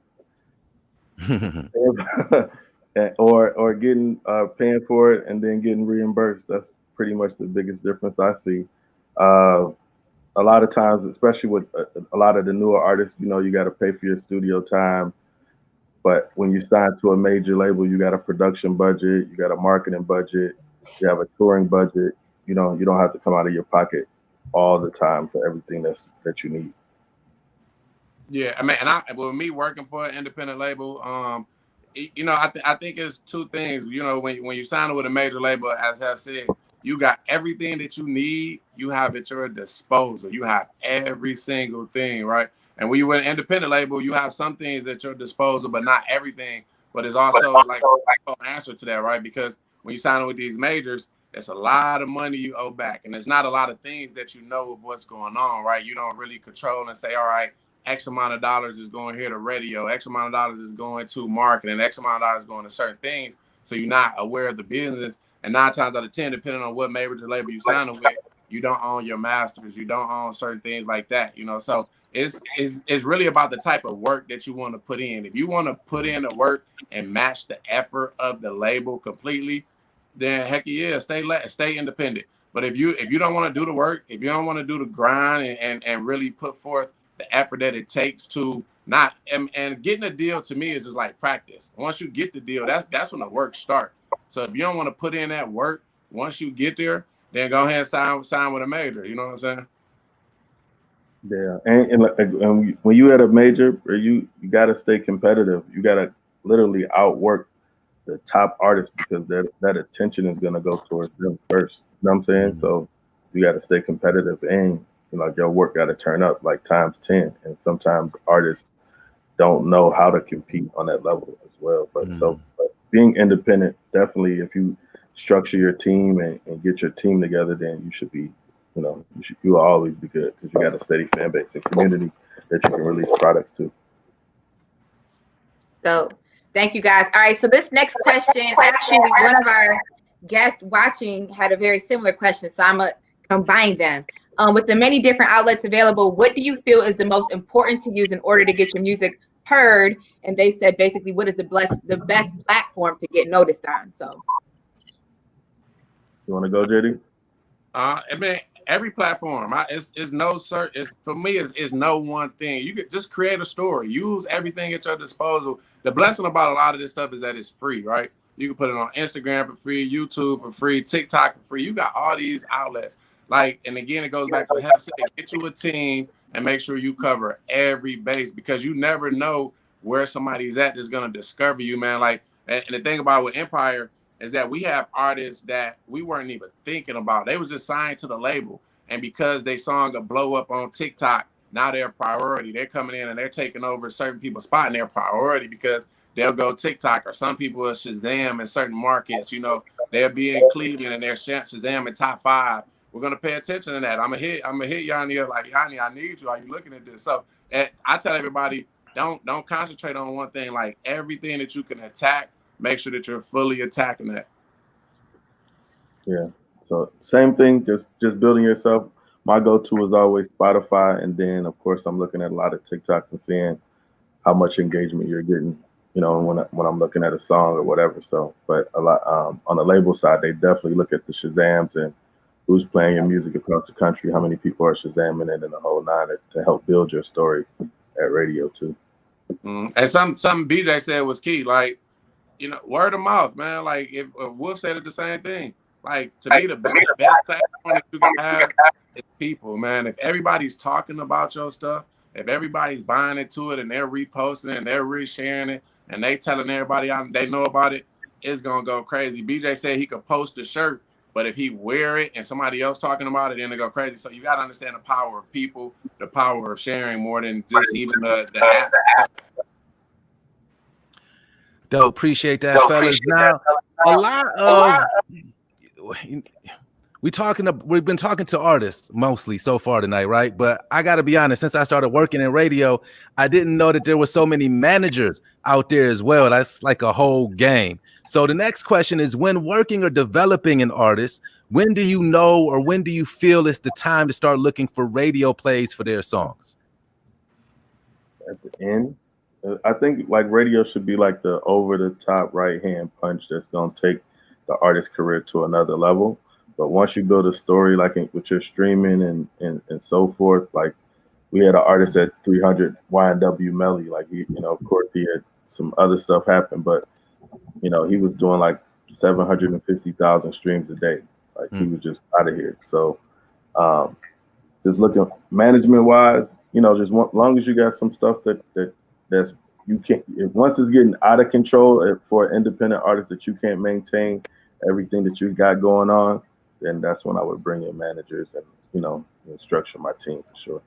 or getting paying for it and then getting reimbursed. That's pretty much the biggest difference I see. A lot of times, especially with a lot of the newer artists, you know, you got to pay for your studio time. But when you sign to a major label, you got a production budget, you got a marketing budget, you have a touring budget. You know, you don't have to come out of your pocket all the time for everything that you need. Yeah, I mean, and with me working for an independent label, you know, I think it's two things. You know, when you sign with a major label, as Heff said, you got everything that you need. You have at your disposal. You have every single thing, right? And when you with an independent label, you have some things at your disposal, but not everything. But it's also like an answer to that, right? Because when you sign with these majors, it's a lot of money you owe back, and there's not a lot of things that you know of what's going on, right? You don't really control and say, all right, X amount of dollars is going here to radio, X amount of dollars is going to marketing, X amount of dollars is going to certain things. So you're not aware of the business. And 9 times out of 10, depending on what major label you sign with, you don't own your masters, you don't own certain things like that, you know. So it's really about the type of work that you want to put in. If you want to put in the work and match the effort of the label completely, then heck yeah, stay independent. But if you don't want to do the work, if you don't want to do the grind and really put forth the effort that it takes to not and getting a deal, to me, is just like practice. Once you get the deal, that's when the work starts. So if you don't want to put in that work, once you get there, then go ahead and sign with a major. You know what I'm saying? Yeah, and when you at a major, you got to stay competitive. You got to literally outwork the top artists because that attention is going to go towards them first. You know what I'm saying? Mm-hmm. So you got to stay competitive, and you know, your work got to turn up like times 10. And sometimes artists don't know how to compete on that level as well. But but being independent, definitely, if you structure your team and get your team together, then you should be, you know, you will always be good because you got a steady fan base and community that you can release products to. So thank you, guys. All right, so this next question, actually, one of our guests watching had a very similar question, so I'm going to combine them. With the many different outlets available, what do you feel is the most important to use in order to get your music heard? And they said basically, what is the best platform to get noticed on? So, you want to go, J Dee? I mean, every platform. It's no certain. It's for me. It's no one thing. You could just create a story. Use everything at your disposal. The blessing about a lot of this stuff is that it's free, right? You can put it on Instagram for free, YouTube for free, TikTok for free. You got all these outlets. Like, and again, it goes back to what Heff said, get you a team and make sure you cover every base, because you never know where somebody's at that's going to discover you, man. Like, and the thing about with Empire is that we have artists that we weren't even thinking about. They was just signed to the label. And because they song a blow up on TikTok, now they're a priority. They're coming in and they're taking over certain people's spot and they're a priority because they'll go TikTok, or some people will Shazam in certain markets. You know, they'll be in Cleveland and they're Shazam in top 5. We're gonna pay attention to that. I'm gonna hit Yanni like, Yanni, I need you. Are you looking at this? So I tell everybody, don't concentrate on one thing. Like, everything that you can attack, make sure that you're fully attacking that. Yeah. So same thing, just building yourself. My go-to is always Spotify, and then of course I'm looking at a lot of TikToks and seeing how much engagement you're getting, you know, when I'm looking at a song or whatever. So, but a lot on the label side, they definitely look at the Shazams and who's playing your music across the country, how many people are Shazamming it, and the whole nine to help build your story at radio too. And something BJ said was key, like, you know, word of mouth, man. Like, if Wolf said it the same thing. Like, to me, the best platform that you can have is people, man. If everybody's talking about your stuff, if everybody's buying into it and they're reposting it and they're resharing it and they telling everybody they know about it, it's gonna go crazy. BJ said he could post a shirt, but if he wear it and somebody else talking about it, then it go crazy. So you gotta understand the power of people, the power of sharing more than just even the app. Dope, appreciate that, fellas. Now, a lot of we've been talking to artists mostly so far tonight, right? But I got to be honest, since I started working in radio, I didn't know that there were so many managers out there as well. That's like a whole game. So the next question is, when working or developing an artist, when do you know or when do you feel it's the time to start looking for radio plays for their songs? At the end, I think like radio should be like the over the top right hand punch that's going to take the artist's career to another level. But once you build a story, like with your streaming and so forth, like we had an artist at 300 YNW Melly, like of course he had some other stuff happen, but he was doing like 750,000 streams a day. Like he was just out of here. So just looking management wise, just long as you got some stuff that's you can't. Once it's getting out of control for an independent artist that you can't maintain everything that you got going on, then that's when I would bring in managers and structure my team for sure.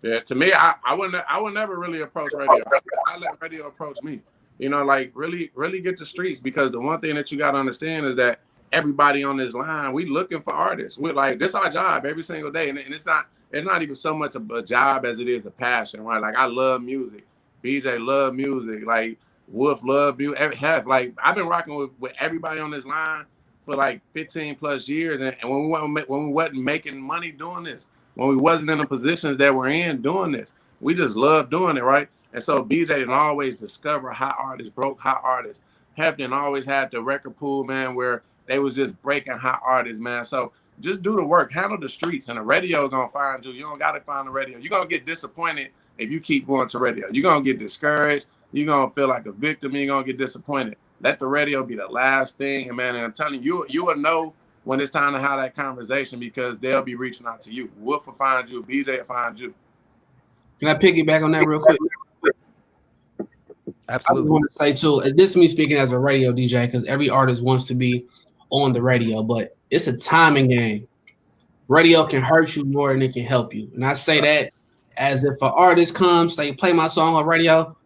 Yeah, to me, I would never really approach radio. I let radio approach me. Like really get the streets, because the one thing that you got to understand is that everybody on this line, we looking for artists. We're like, this is our job every single day, and it's not even so much of a job as it is a passion, right? Like I love music, BJ love music, like Wolf love music, Heff. Like I've been rocking with everybody on this line for like 15 plus years, and when we wasn't making money doing this, when we wasn't in the positions that we're in doing this, we just love doing it, right? And so BJ didn't always discover hot artists, broke hot artists. Heff didn't always had the record pool, man, where they was just breaking hot artists, man. So just do the work, handle the streets, and the radio gonna find you. You don't gotta find the radio. You're gonna get disappointed if you keep going to radio. You're gonna get discouraged. You're gonna feel like a victim. You're gonna get disappointed. Let the radio be the last thing, and man, and I'm telling you, you will know when it's time to have that conversation, because they'll be reaching out to you. Wolf will find you. BJ will find you. Can I piggyback on that real quick? Absolutely. I want to say too, this is me speaking as a radio DJ, because every artist wants to be on the radio, but it's a timing game. Radio can hurt you more than it can help you. And I say that as if an artist comes, say, play my song on radio,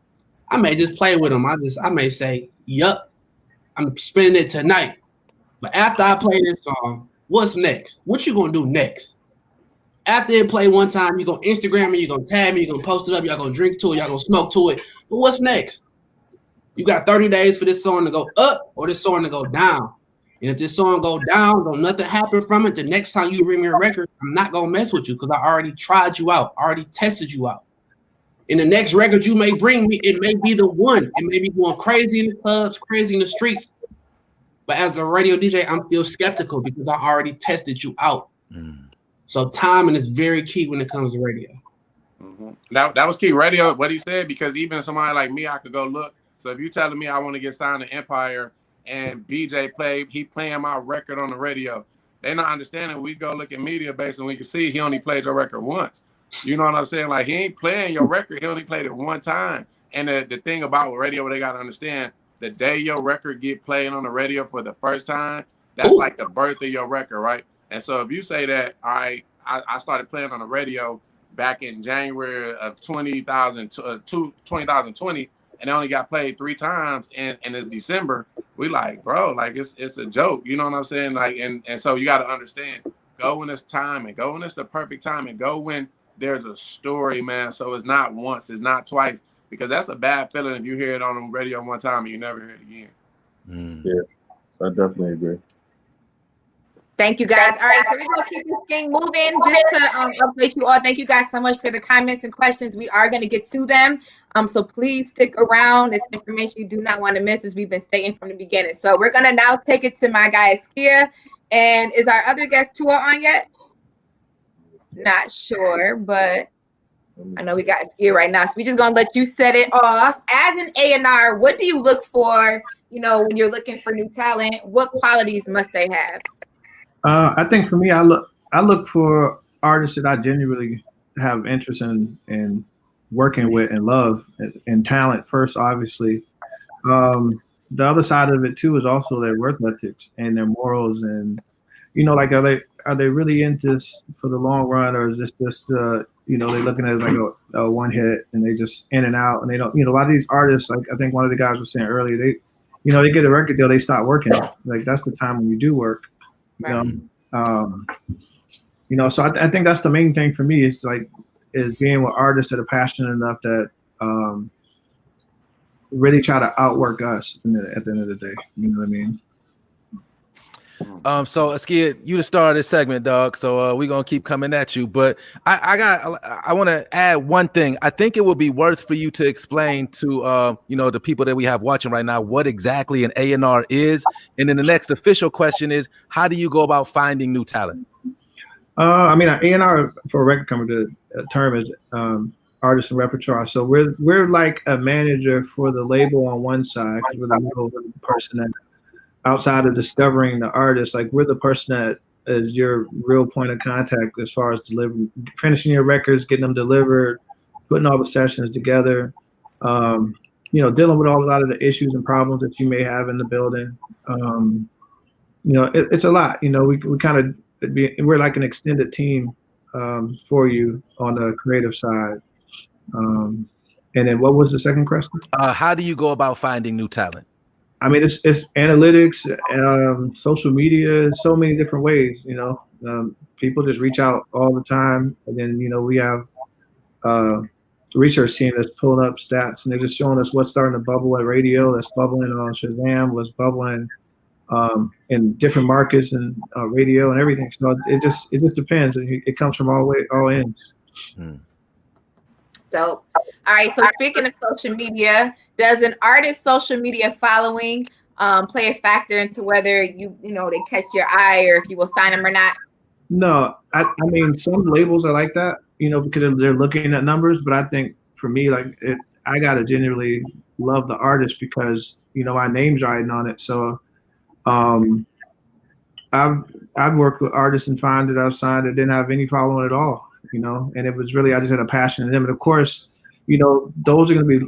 I may just play with them. I may say, yup, I'm spinning it tonight. But after I play this song, what's next? What you gonna do next? After it play one time, you're gonna Instagram me, you're gonna tag me, you're gonna post it up, y'all gonna drink to it, y'all gonna smoke to it. But what's next? You got 30 days for this song to go up or this song to go down. And if this song go down, don't nothing happen from it, the next time you bring me a record, I'm not gonna mess with you, because I already tried you out, already tested you out. And the next record you may bring me, it may be the one. It may be going crazy in the clubs, crazy in the streets. But as a radio DJ, I'm still skeptical, because I already tested you out. So timing is very key when it comes to radio. Mm-hmm. That was key. Radio, what he said, because even somebody like me, I could go look. So if you're telling me I want to get signed to Empire and BJ playing my record on the radio, they not understanding. We go look at media base and we can see he only played your record once. You know what I'm saying? Like, he ain't playing your record. He only played it one time. And the thing about radio, they got to understand, the day your record get played on the radio for the first time, that's like the birth of your record, right? And so if you say that, all right, I started playing on the radio back in January of 2020, and it only got played 3 times, and it's December, we like, bro, like it's a joke. You know what I'm saying? Like, and so you got to understand, go when it's time, and go when it's the perfect time, and go when there's a story, man. So it's not once, it's not twice, because that's a bad feeling if you hear it on the radio one time and you never hear it again. Yeah, I definitely agree. Thank you, guys. All right, so we're going to keep this thing moving. Just to update you all, thank you guys so much for the comments and questions. We are going to get to them. So please stick around. It's information you do not want to miss, as we've been stating from the beginning. So we're going to now take it to my guy, Skia. And is our other guest Tua on yet? Not sure, but I know we got Skia right now. So we're just going to let you set it off. As an A&R, what do you look for, when you're looking for new talent? What qualities must they have? I think for me, I look for artists that I genuinely have interest in working with and love and talent first, obviously. The other side of it too is also their work ethics and their morals, and like are they really in this for the long run, or is this just they're looking at it like a one hit and they just in and out, and they don't, a lot of these artists, like I think one of the guys was saying earlier, they get a record deal, they stop working. Like that's the time when you do work. So I think that's the main thing for me is being with artists that are passionate enough that really try to outwork us at the end of the day. You know what I mean? So Askia, you the star of this segment, dog. So we're gonna keep coming at you. But I want to add one thing. I think it would be worth for you to explain to the people that we have watching right now what exactly an A&R is. And then the next official question is, how do you go about finding new talent? I mean, A&R for a record company, the term is artist and repertoire. So we're like a manager for the label on one side, because we're the middle person that, outside of discovering the artist, like we're the person that is your real point of contact as far as delivering, finishing your records, getting them delivered, putting all the sessions together, dealing with a lot of the issues and problems that you may have in the building. It's a lot. We kind of we're like an extended team for you on the creative side. And then what was the second question? How do you go about finding new talent? I mean, it's analytics, social media, so many different ways. People just reach out all the time, and then we have research team that's pulling up stats, and they're just showing us what's starting to bubble at radio, that's bubbling on Shazam, what's bubbling in different markets and radio and everything. So it just depends. It comes from all ends. Dope. All right. So speaking of social media, does an artist's social media following play a factor into whether they catch your eye or if you will sign them or not? No, I mean, some labels are like that, because they're looking at numbers. But I think for me, I gotta genuinely love the artist because my name's riding on it. So I've worked with artists and find that I've signed that didn't have any following at all. And it was really, I just had a passion in them. And of course, those are going to be,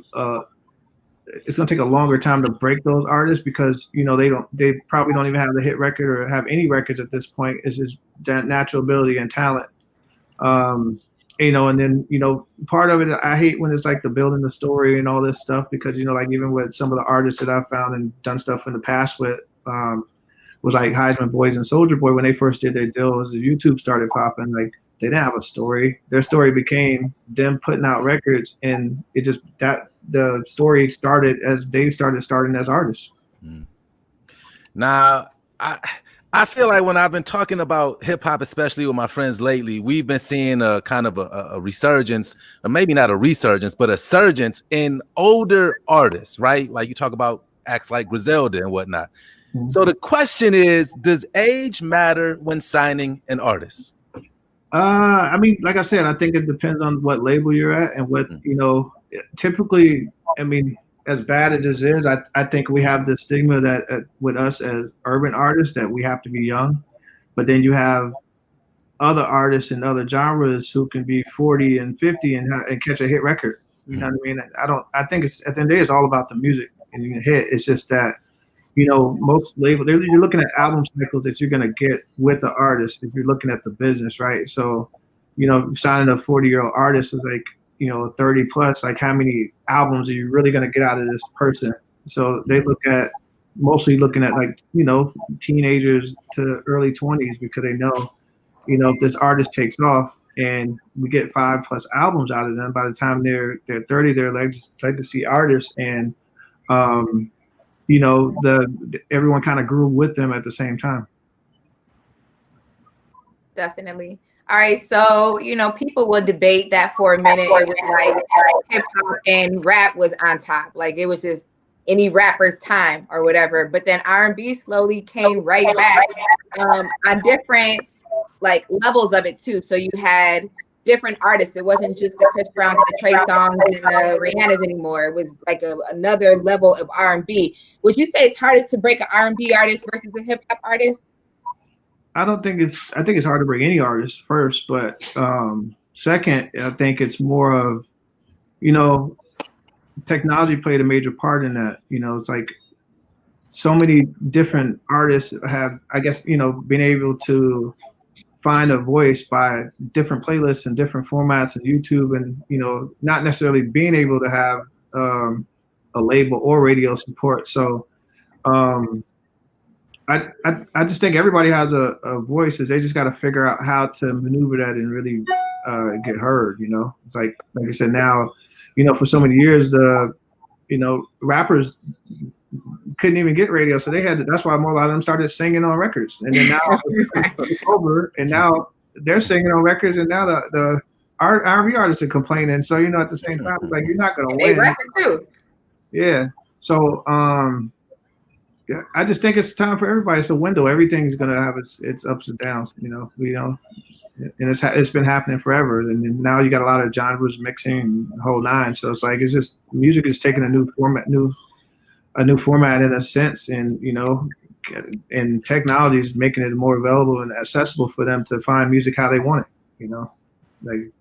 it's going to take a longer time to break those artists because, they probably don't even have the hit record or have any records at this point. It's just that natural ability and talent. And then, part of it, I hate when it's like the building the story and all this stuff because, like even with some of the artists that I've found and done stuff in the past with, was like Heisman Boys and Soldier Boy, when they first did their deals, the YouTube started popping, like, they didn't have a story. Their story became them putting out records, and it just the story started as they starting as artists. Now, I feel like when I've been talking about hip hop, especially with my friends lately, we've been seeing a kind of a resurgence, or maybe not a resurgence, but a surgence in older artists, right? Like you talk about acts like Griselda and whatnot. Mm-hmm. So the question is, does age matter when signing an artist? I mean, like I said, I think it depends on what label you're at and what, typically, I mean, as bad as this is, I think we have the stigma that with us as urban artists that we have to be young, but then you have other artists in other genres who can be 40 and 50 and catch a hit record. You know what I mean? I think it's, at the end of the day, it's all about the music and you can hit. It's just that, most labels, you're looking at album cycles that you're going to get with the artist if you're looking at the business, right? So, signing a 40-year-old artist is like, 30 plus, like how many albums are you really going to get out of this person? So they mostly looking at like, teenagers to early 20s because they know, if this artist takes off and we get 5+ albums out of them, by the time they're 30, they're legacy artists. And, everyone kind of grew with them at the same time. Definitely. All right. So, people will debate that for a minute. It was like hip hop and rap was on top. Like it was just any rapper's time or whatever. But then R&B slowly came right back on different like levels of it too. So you had different artists. It wasn't just the Chris Browns and the Trey Songz and the Rihannas anymore. It was like another level of R&B. Would you say it's harder to break an R&B artist versus a hip hop artist? I think it's hard to break any artist first, but second, I think it's more of, technology played a major part in that. It's like so many different artists have, I guess, been able to find a voice by different playlists and different formats and YouTube, and not necessarily being able to have a label or radio support. So I just think everybody has a voice. They just got to figure out how to maneuver that and really get heard. It's like I said, now, for so many years rappers couldn't even get radio, so they had to, that's why a lot of them started singing on records, and then now it's over, and now they're singing on records, and now the R&B artists are complaining. So at the same time, it's like you're not gonna win. They rapping too. Yeah. So yeah, I just think it's time for everybody. It's a window. Everything's gonna have its ups and downs. And it's been happening forever. And then now you got a lot of genres mixing, the whole nine. So it's like it's just music is taking a new format in a sense, and and technology is making it more available and accessible for them to find music how they want it. Like.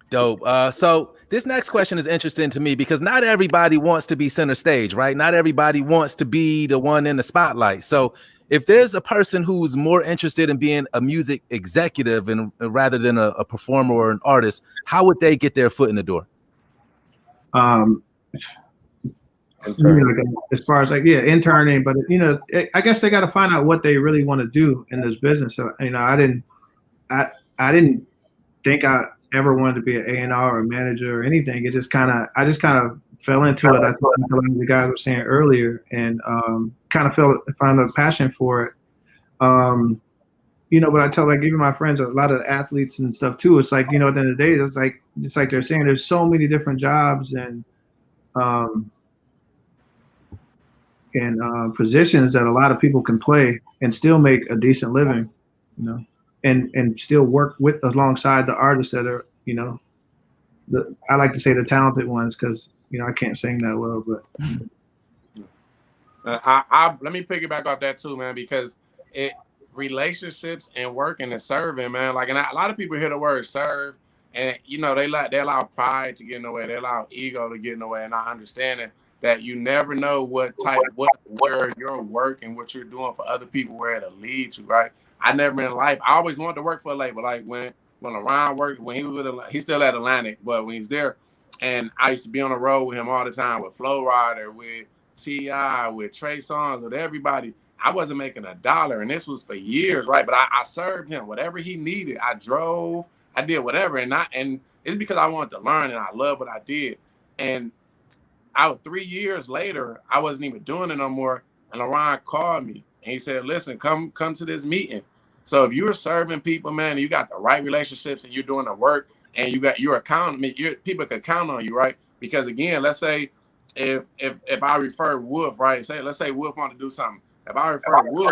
Dope. So this next question is interesting to me because not everybody wants to be center stage, right? Not everybody wants to be the one in the spotlight. So if there's a person who's more interested in being a music executive and rather than a performer or an artist, how would they get their foot in the door? As far as interning, but I guess they got to find out what they really want to do in this business. So I didn't think I ever wanted to be an A&R or a manager or anything. I just kind of fell into it. I thought the guys were saying earlier, and kind of found a passion for it. But I tell even my friends, a lot of athletes and stuff too. It's like at the end of the day, it's like they're saying there's so many different jobs and positions that a lot of people can play and still make a decent living, and still work alongside the artists that are, I like to say the talented ones, because I can't sing that well, but let me piggyback off that too, man, because relationships and working and serving, man. And a lot of people hear the word serve, and they allow pride to get in the way, they allow ego to get in the way, and I understand it. That you never know where your work and what you're doing for other people, where it'll lead to, right? I never in life, I always wanted to work for a label. Like when LaRon worked, when he was he's still at Atlantic, but when he's there, and I used to be on the road with him all the time, with Flo Rida, with T.I., with Trey Songz, with everybody. I wasn't making $1, and this was for years, right? But I served him whatever he needed. I drove, I did whatever, and it's because I wanted to learn and I love what I did. And 3 years later, I wasn't even doing it no more. And LaRon called me and he said, listen, come to this meeting. So if you're serving people, man, you got the right relationships and you're doing the work and you're accounting, people can count on you, right? Because again, let's say if I refer Wolf, right? Let's say Wolf want to do something. If I refer Wolf,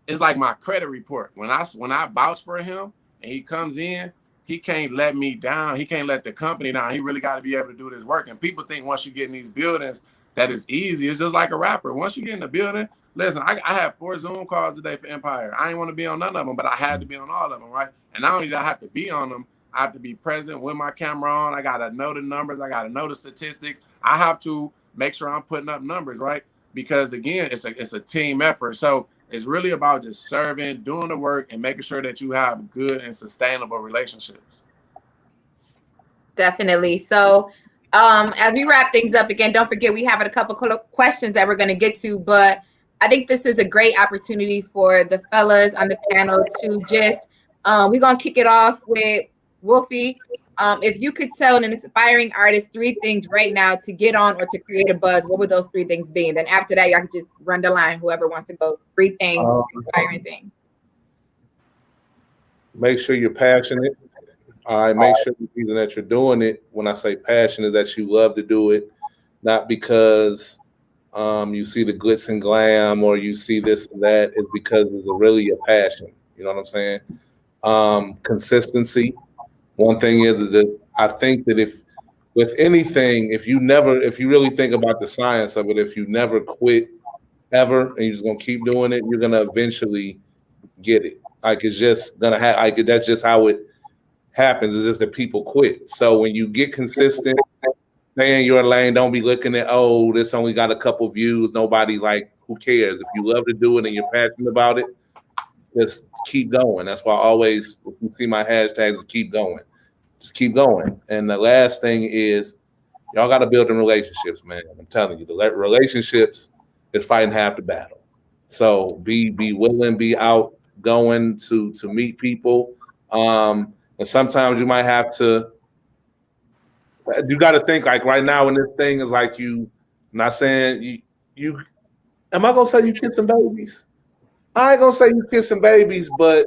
it's like my credit report. When I vouch for him and he comes in, he can't let me down. He can't let the company down. He really got to be able to do this work. And people think once you get in these buildings that it's easy. It's just like a rapper. Once you get in the building, listen, I have 4 Zoom calls a day for Empire. I ain't want to be on none of them, but I had to be on all of them, right? And not only do I have to be on them, I have to be present with my camera on. I got to know the numbers. I got to know the statistics. I have to make sure I'm putting up numbers, right? Because again, it's a team effort. So it's really about just serving, doing the work, and making sure that you have good and sustainable relationships. Definitely. So as we wrap things up, again, don't forget we have a couple of questions that we're going to get to, but I think this is a great opportunity for the fellas on the panel to just, we're going to kick it off with Wolfie. If you could tell an inspiring artist 3 things right now to get on or to create a buzz, what would those 3 things be? And then after that, y'all could just run the line, whoever wants to go. 3 things, inspiring things. Make sure you're passionate. All right, make sure the reason that you're doing it, when I say passion, is that you love to do it, not because you see the glitz and glam or you see this and that. It's because it's really a passion. You know what I'm saying? Consistency. One thing is that I think that if with anything, if you really think about the science of it, if you never quit ever and you're just gonna keep doing it, you're gonna eventually get it. Like it's just gonna have. Like that's just how it happens is just that people quit. So when you get consistent, stay in your lane, don't be looking at, oh, this only got a couple views. Nobody like, who cares? If you love to do it and you're passionate about it, just keep going. That's why I always, if you see my hashtags, is keep going. Just keep going. And the last thing is, y'all got to build in relationships, man. I'm telling you, the relationships is fighting half the battle. So be willing, be outgoing to meet people. And sometimes you might have to, you got to think like right now when this thing is like you, I'm not saying you, am I going to say you kissing babies? I ain't going to say you kissing babies, but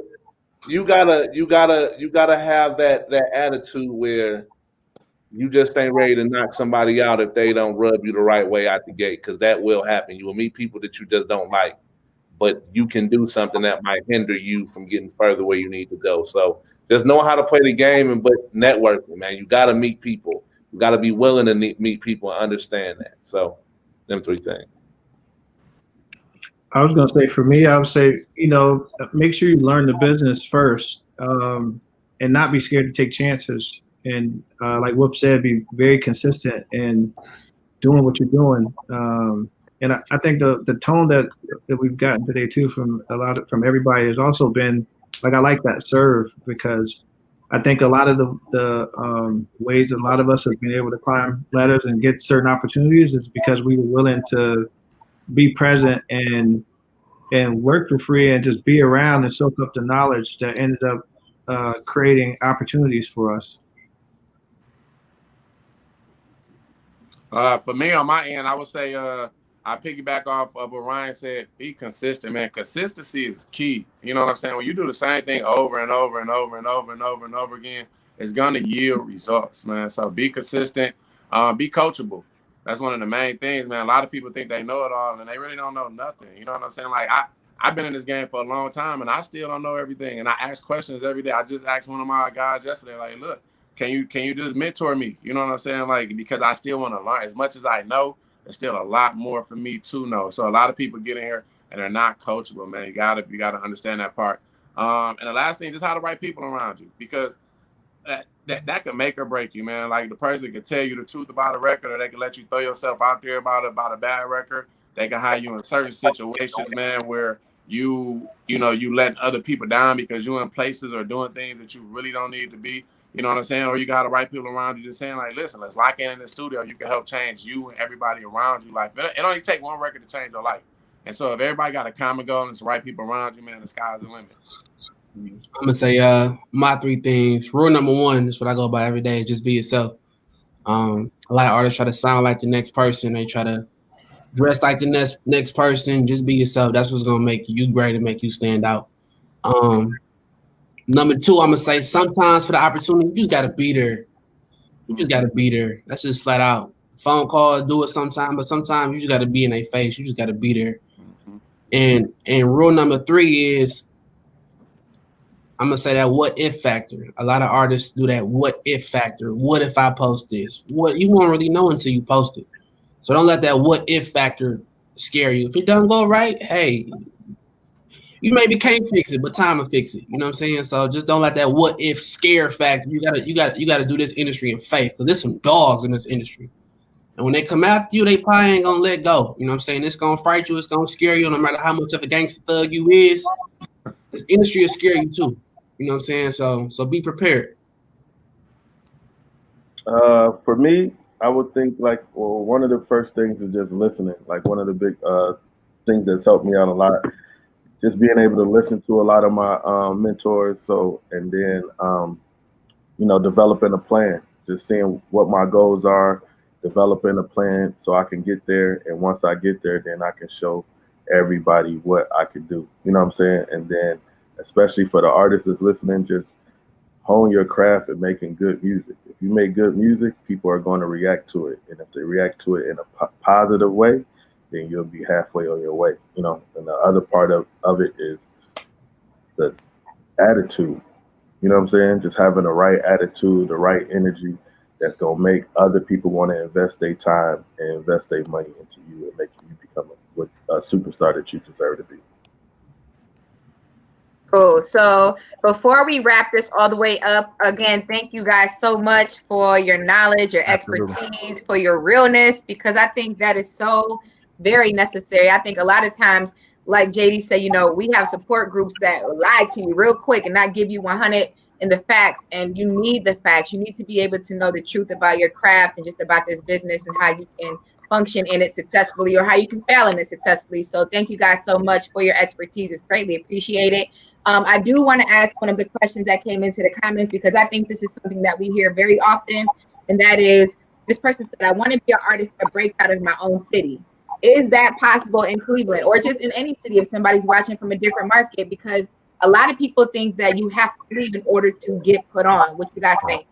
you gotta have that attitude where you just ain't ready to knock somebody out if they don't rub you the right way out the gate, because that will happen. You will meet people that you just don't like, but you can do something that might hinder you from getting further where you need to go. So just know how to play the game, and but networking, man. You got to meet people. You got to be willing to meet people and understand that. So them three things. I was going to say, for me, I would say, make sure you learn the business first, and not be scared to take chances. And like Wolf said, be very consistent in doing what you're doing. And I think the tone that we've gotten today too from everybody has also been like, I like that serve, because I think a lot of the ways a lot of us have been able to climb ladders and get certain opportunities is because we were willing to be present and work for free and just be around and soak up the knowledge that ended up creating opportunities for us. For me, on my end, I would say I piggyback off of what Ryan said. Be consistent, man. Consistency is key. You know what I'm saying? When you do the same thing over and over and over and over and over and over again, it's going to yield results, man. So be consistent. Be coachable. That's one of the main things, man. A lot of people think they know it all, and they really don't know nothing. You know what I'm saying? Like, I've been in this game for a long time, and I still don't know everything. And I ask questions every day. I just asked one of my guys yesterday, like, look, can you just mentor me? You know what I'm saying? Like, because I still want to learn. As much as I know, there's still a lot more for me to know. So a lot of people get in here and they're not coachable, man. You gotta understand that part. And the last thing, just how the right people around you, because that can make or break you, man. Like, the person can tell you the truth about a record, or they can let you throw yourself out there about a bad record. They can hire you in certain situations, man, where you letting other people down because you're in places or doing things that you really don't need to be. You know what I'm saying? Or you got the right people around you just saying, like, listen, let's lock in the studio. You can help change you and everybody around you life. It only take one record to change your life. And so if everybody got a common goal and it's the right people around you, man, the sky's the limit. I'm gonna say my three things. Rule number one is what I go by every day: is just be yourself. A lot of artists try to sound like the next person. They try to dress like the next person. Just be yourself. That's what's gonna make you great and make you stand out. Number two, I'm gonna say sometimes for the opportunity, you just gotta be there. You just gotta be there. That's just flat out. Phone call, do it sometime, but sometimes you just gotta be in their face. You just gotta be there. And rule number three is, I'm gonna say that what if factor. A lot of artists do that what if factor. What if I post this? What you won't really know until you post it. So don't let that what if factor scare you. If it doesn't go right, hey, you maybe can't fix it, but time will fix it. You know what I'm saying? So just don't let that what if scare factor. You gotta do this industry in faith, because there's some dogs in this industry. And when they come after you, they probably ain't gonna let go. You know what I'm saying? It's gonna fright you, it's gonna scare you, no matter how much of a gangster thug you is. This industry will scare you too. You know what I'm saying? So be prepared. For me, I would think one of the first things is just listening. Like, one of the big things that's helped me out a lot, just being able to listen to a lot of my mentors. So, and then developing a plan, just seeing what my goals are, developing a plan so I can get there. And once I get there, then I can show everybody what I can do. You know what I'm saying? And then, especially for the artists that's listening, just hone your craft and making good music. If you make good music, people are going to react to it. And if they react to it in a positive way, then you'll be halfway on your way. And the other part of it is the attitude. You know what I'm saying? Just having the right attitude, the right energy that's going to make other people want to invest their time and invest their money into you and make you become a superstar that you deserve to be. Cool. Cool. So before we wrap this all the way up, again, thank you guys so much for your knowledge, your expertise, for your realness, because I think that is so very necessary. I think a lot of times, like J Dee said, you know, we have support groups that lie to you real quick and not give you 100 in the facts, and you need the facts. You need to be able to know the truth about your craft and just about this business and how you can function in it successfully or how you can fail in it successfully. So thank you guys so much for your expertise. It's greatly appreciated. I do want to ask one of the questions that came into the comments, because I think this is something that we hear very often, and that is, this person said, I want to be an artist that breaks out of my own city. Is that possible in Cleveland or just in any city if somebody's watching from a different market? Because a lot of people think that you have to leave in order to get put on. What you guys think?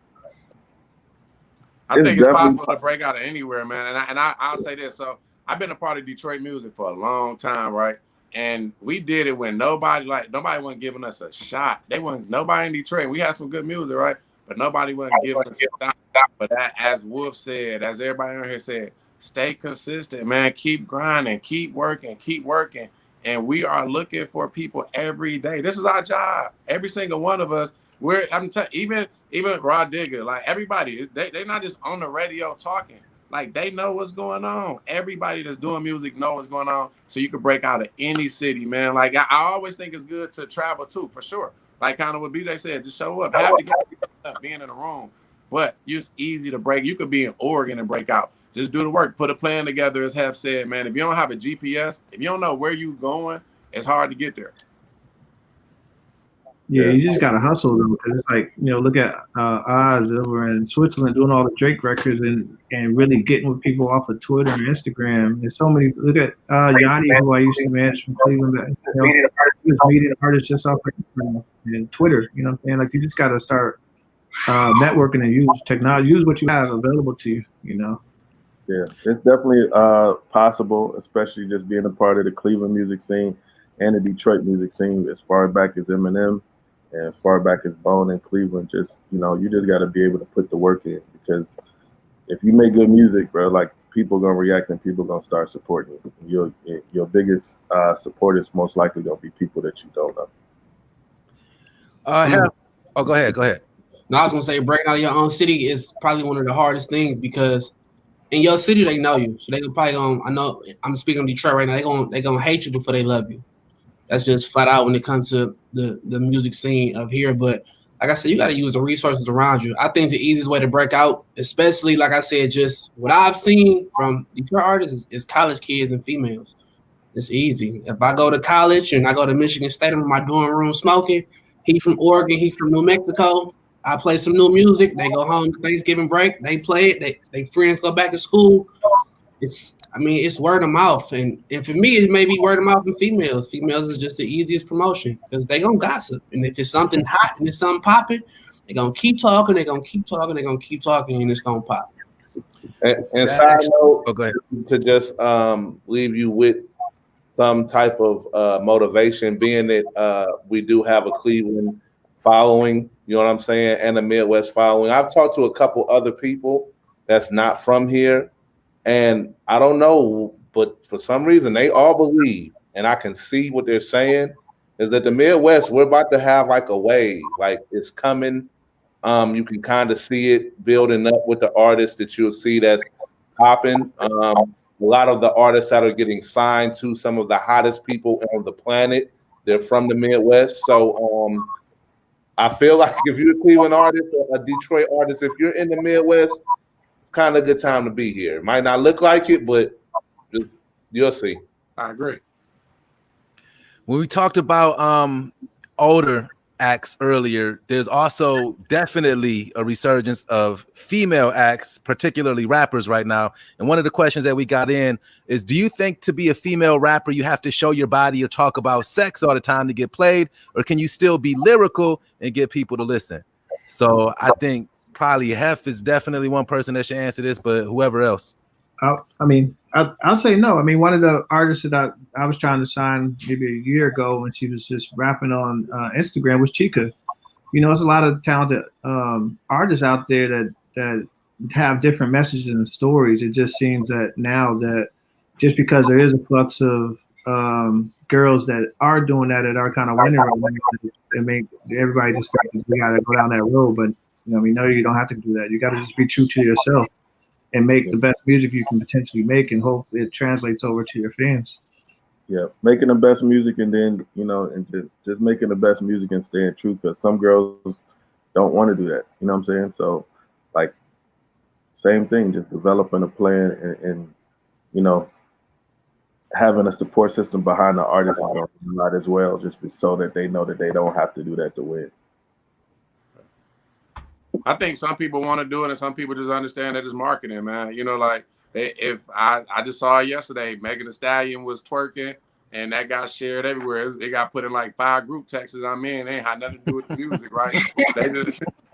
I think it's possible to break out of anywhere, man. And I'll say this. So I've been a part of Detroit music for a long time, right? And we did it when nobody wasn't giving us a shot. Nobody in Detroit. We had some good music, right? But nobody wasn't giving us a shot. But as Wolf said, as everybody on here said, stay consistent, man. Keep grinding, keep working. And we are looking for people every day. This is our job. Every single one of us. Even Rod Digger, like everybody, they're not just on the radio talking. Like they know what's going on. Everybody that's doing music know what's going on. So you can break out of any city, man. Like I always think it's good to travel too, for sure. Like kind of what BJ said, just show up, have to get up, being in a room. But it's easy to break. You could be in Oregon and break out. Just do the work. Put a plan together, as Heff said, man. If you don't have a GPS, if you don't know where you're going, it's hard to get there. Yeah, you just gotta hustle though, because it's like, you know, look at Oz over in Switzerland doing all the Drake records and really getting with people off of Twitter and Instagram. There's so many. Look at Yanni, who I used to manage from Cleveland. That, you know, he was meeting artists just off of Instagram and Twitter. You know what I'm saying? Like you just gotta start networking and use technology, use what you have available to you. You know. Yeah, it's definitely possible, especially just being a part of the Cleveland music scene and the Detroit music scene, as far back as Eminem and as far back as Bone in Cleveland. Just, you know, you just got to be able to put the work in, because if you make good music, bro, like people gonna react and people gonna start supporting you. Your biggest supporters most likely gonna be people that you don't know. Go ahead. No, I was gonna say breaking out of your own city is probably one of the hardest things, because in your city they know you, so they probably gonna. I know I'm speaking of Detroit right now. They gonna hate you before they love you. That's just flat out when it comes to the music scene of here. But like I said, you got to use the resources around you. I think the easiest way to break out, especially like I said, just what I've seen from Detroit artists is college kids and females. It's easy. If I go to college and I go to Michigan State, I'm in my dorm room smoking. He from Oregon, he from New Mexico. I play some new music. They go home Thanksgiving break. They play it. They friends go back to school. It's word of mouth. And for me, it may be word of mouth and females. Females is just the easiest promotion, because they gonna gossip. And if it's something hot and it's something popping, they're gonna keep talking, and it's gonna pop. And side note, go ahead. To just leave you with some type of motivation, being that we do have a Cleveland following, you know what I'm saying, and a Midwest following. I've talked to a couple other people that's not from here, and I don't know, but for some reason they all believe, and I can see what they're saying, is that the Midwest, we're about to have like a wave, like it's coming. You can kind of see it building up with the artists that you'll see that's popping. A lot of the artists that are getting signed to some of the hottest people on the planet, they're from the Midwest. So I feel like if you're a Cleveland artist or a Detroit artist, if you're in the Midwest, it's kind of a good time to be here. It might not look like it, but you'll see. I agree. When we talked about older acts earlier, there's also definitely a resurgence of female acts, particularly rappers right now. And one of the questions that we got in is, do you think to be a female rapper, you have to show your body or talk about sex all the time to get played? Or can you still be lyrical and get people to listen? So I think probably Heff is definitely one person that should answer this, but whoever else. I'll say no. I mean, one of the artists that I was trying to sign maybe a year ago when she was just rapping on Instagram was Chica. You know, there's a lot of talented artists out there that have different messages and stories. It just seems that now that just because there is a flux of girls that are doing that are kind of winning right now, it make everybody just think we got to go down that road. But we know you don't have to do that. You got to just be true to yourself and make the best music you can potentially make, and hope it translates over to your fans. Yeah, making the best music, and then and just making the best music and staying true, because some girls don't want to do that. You know what I'm saying? So, like, same thing, just developing a plan and having a support system behind the artist is going to do a lot as well, just so that they know that they don't have to do that to win. I think some people want to do it, and some people just understand that it's marketing, man. Like if I just saw it yesterday, Megan Thee Stallion was twerking, and that got shared everywhere. It got put in like 5 group texts. I mean, it ain't had nothing to do with the music, right?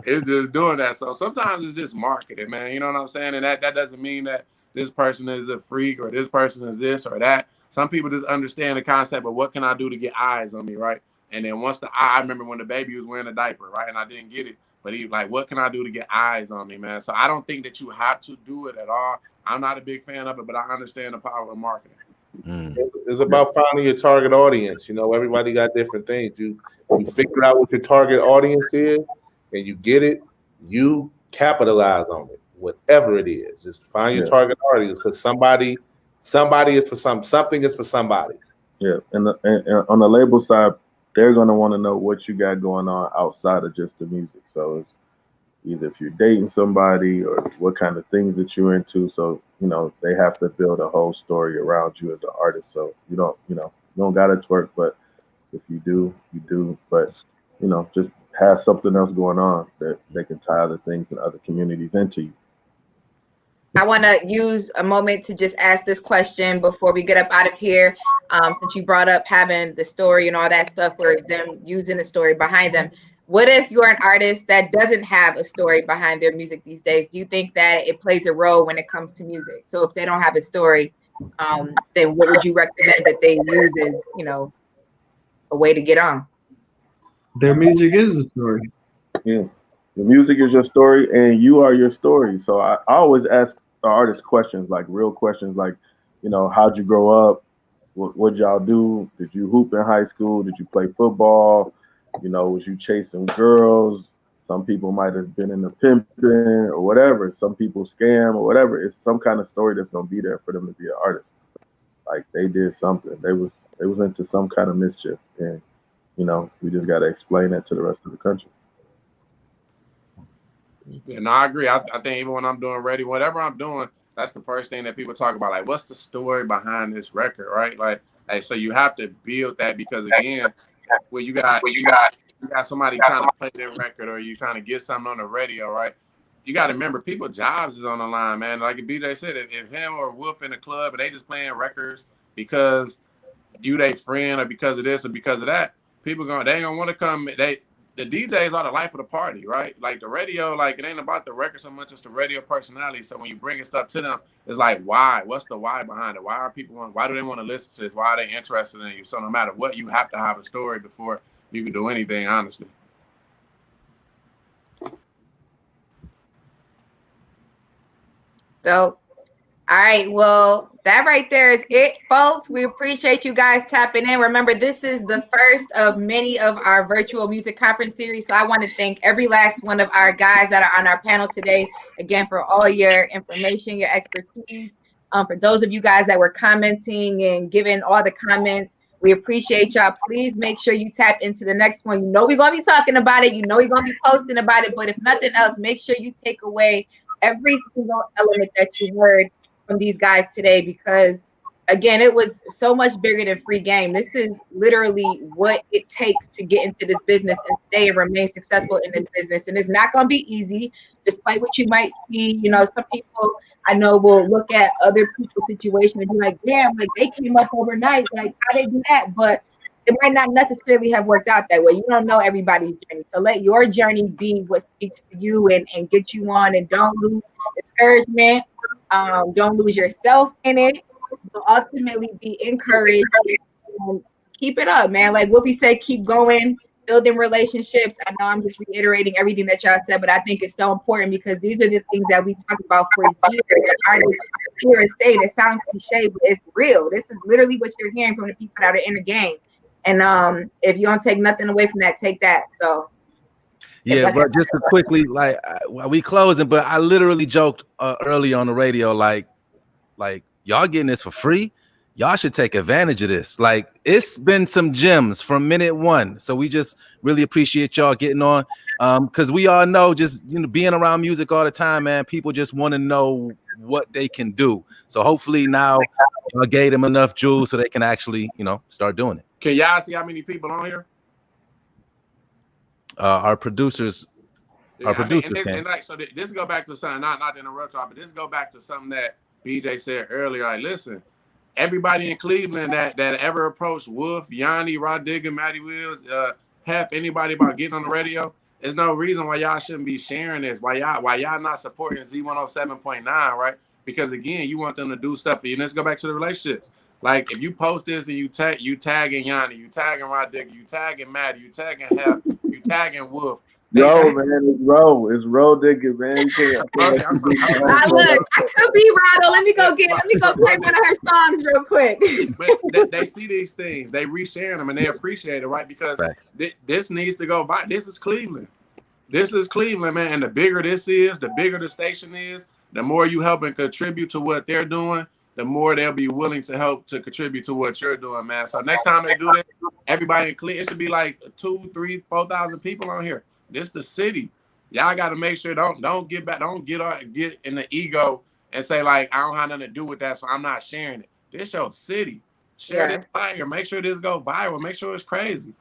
It's just doing that. So sometimes it's just marketing, man. You know what I'm saying? And that doesn't mean that this person is a freak or this person is this or that. Some people just understand the concept of what can I do to get eyes on me, right? And then once I remember when the baby was wearing a diaper, right? And I didn't get it. But he like, what can I do to get eyes on me, man? So I don't think that you have to do it at all. I'm not a big fan of it, but I understand the power of marketing. It's about finding your target audience. Everybody got different things. You figure out what your target audience is, and you get it. You capitalize on it, whatever it is. Just find your target audience, because somebody is for something is for somebody. Yeah, and on the label side, they're going to want to know what you got going on outside of just the music. So it's either if you're dating somebody or what kind of things that you're into. So, they have to build a whole story around you as an artist. So you don't got to twerk, but if you do, you do. But, just have something else going on that they can tie other things and other communities into you. I want to use a moment to just ask this question before we get up out of here. Since you brought up having the story and all that stuff, or them using the story behind them. What if you're an artist that doesn't have a story behind their music these days? Do you think that it plays a role when it comes to music? So if they don't have a story, then what would you recommend that they use as, a way to get on? Their music is a story. Yeah. The music is your story, and you are your story. So I always ask the artists questions, like real questions, like, how'd you grow up? What'd y'all do? Did you hoop in high school? Did you play football? Was you chasing girls? Some people might have been in the pimping or whatever. Some people scam or whatever. It's some kind of story that's gonna be there for them to be an artist. Like they did something. They was into some kind of mischief, and we just gotta explain that to the rest of the country. And I agree. I think even when I'm doing radio, whatever I'm doing, that's the first thing that people talk about. Like, what's the story behind this record, right? Like, hey, so you have to build that, because again, where you got somebody trying to play their record, or you trying to get something on the radio, right? You got to remember, people's jobs is on the line, man. Like BJ said, if him or Wolf in the club and they just playing records because you they friend, or because of this or because of that, they ain't gonna want to come. The DJs are the life of the party, right? Like the radio, like it ain't about the record so much as the radio personality. So when you bring stuff to them, it's like, why? What's the why behind it? Why do they want to listen to this? Why are they interested in you? So no matter what, you have to have a story before you can do anything, honestly. So, all right, well, that right there is it, folks. We appreciate you guys tapping in. Remember, this is the first of many of our virtual music conference series. So I want to thank every last one of our guys that are on our panel today, again, for all your information, your expertise. For those of you guys that were commenting and giving all the comments, we appreciate y'all. Please make sure you tap into the next one. We're going to be talking about it. We're going to be posting about it. But if nothing else, make sure you take away every single element that you heard from these guys today, because again, it was so much bigger than free game. This is literally what it takes to get into this business and stay and remain successful in this business. And it's not going to be easy, despite what you might see. Some people I know will look at other people's situation and be like, damn, like they came up overnight, like how they do that? But it might not necessarily have worked out that way. You don't know everybody's journey. So let your journey be what speaks for you and get you on, and don't lose discouragement. Don't lose yourself in it. But ultimately be encouraged and keep it up, man. Like Whoopi said, keep going. building relationships. I know I'm just reiterating everything that y'all said, but I think it's so important because these are the things that we talk about for years. And artists hear us say it sounds cliche, but it's real. This is literally what you're hearing from the people that are in the game. And if you don't take nothing away from that, take that. So yeah, but just to quickly, like we closing, but I literally joked earlier on the radio, like y'all getting this for free. Y'all should take advantage of this. Like, it's been some gems from minute one. So we just really appreciate y'all getting on. Because we all know, just being around music all the time, man, people just want to know what they can do. So hopefully now y'all gave them enough jewels so they can actually, start doing it. Can y'all see how many people on here? Our producers. Yeah, so this go back to something, not to interrupt y'all, but this go back to something that BJ said earlier. Like, listen, everybody in Cleveland that ever approached Wolf, Yanni, Rod Digger, Matty Wills, Heff, anybody about getting on the radio, there's no reason why y'all shouldn't be sharing this. Why y'all not supporting Z107.9, right? Because again, you want them to do stuff for you. And let's go back to the relationships. Like, if you post this and you tagging Yanni, you tagging Rod Digger, you tagging Matty, you tagging Heff, you tagging Wolf. Yo, man, it's road digger, man. I could be Rado. Let me go play one of her songs real quick. But they see these things, they resharing them, and they appreciate it, right? Because this needs to go by. This is Cleveland. This is Cleveland, man. And the bigger this is, the bigger the station is, the more you help and contribute to what they're doing, the more they'll be willing to help to contribute to what you're doing, man. So next time they do this, everybody in Cleveland, it should be like 2,000, 3,000, 4,000 people on here. This the city. Y'all got to make sure don't get in the ego and say like I don't have nothing to do with that, so I'm not sharing it. This your city. Share this fire. Make sure this go viral. Make sure it's crazy.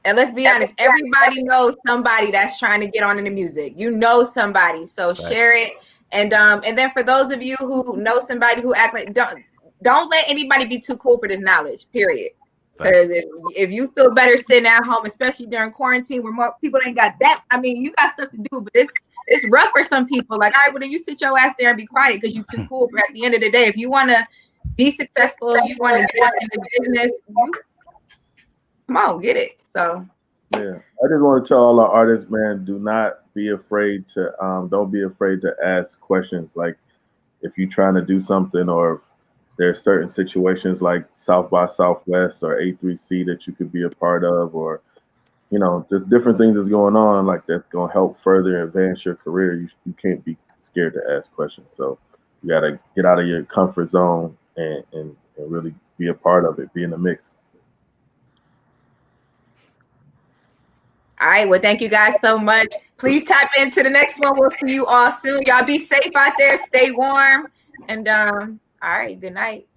And let's be honest, everybody knows somebody that's trying to get on in the music. You know somebody, so share it. And then for those of you who know somebody who act like don't let anybody be too cool for this knowledge. Period. Because if you feel better sitting at home, especially during quarantine where more people ain't got that, I mean, you got stuff to do, but it's rough for some people. Like, all right, well, then you sit your ass there and be quiet because you're too cool. But at the end of the day, if you want to be successful, you want to get up in the business, come on, get it. So, yeah, I just want to tell all our artists, man, don't be afraid to ask questions. Like, if you're trying to do something or there are certain situations like South by Southwest or A3C that you could be a part of, or, just different things that's going on, like that's going to help further advance your career. You can't be scared to ask questions. So you got to get out of your comfort zone and really be a part of it, be in the mix. All right. Well, thank you guys so much. Please tap into the next one. We'll see you all soon. Y'all be safe out there. Stay warm. And all right. Good night.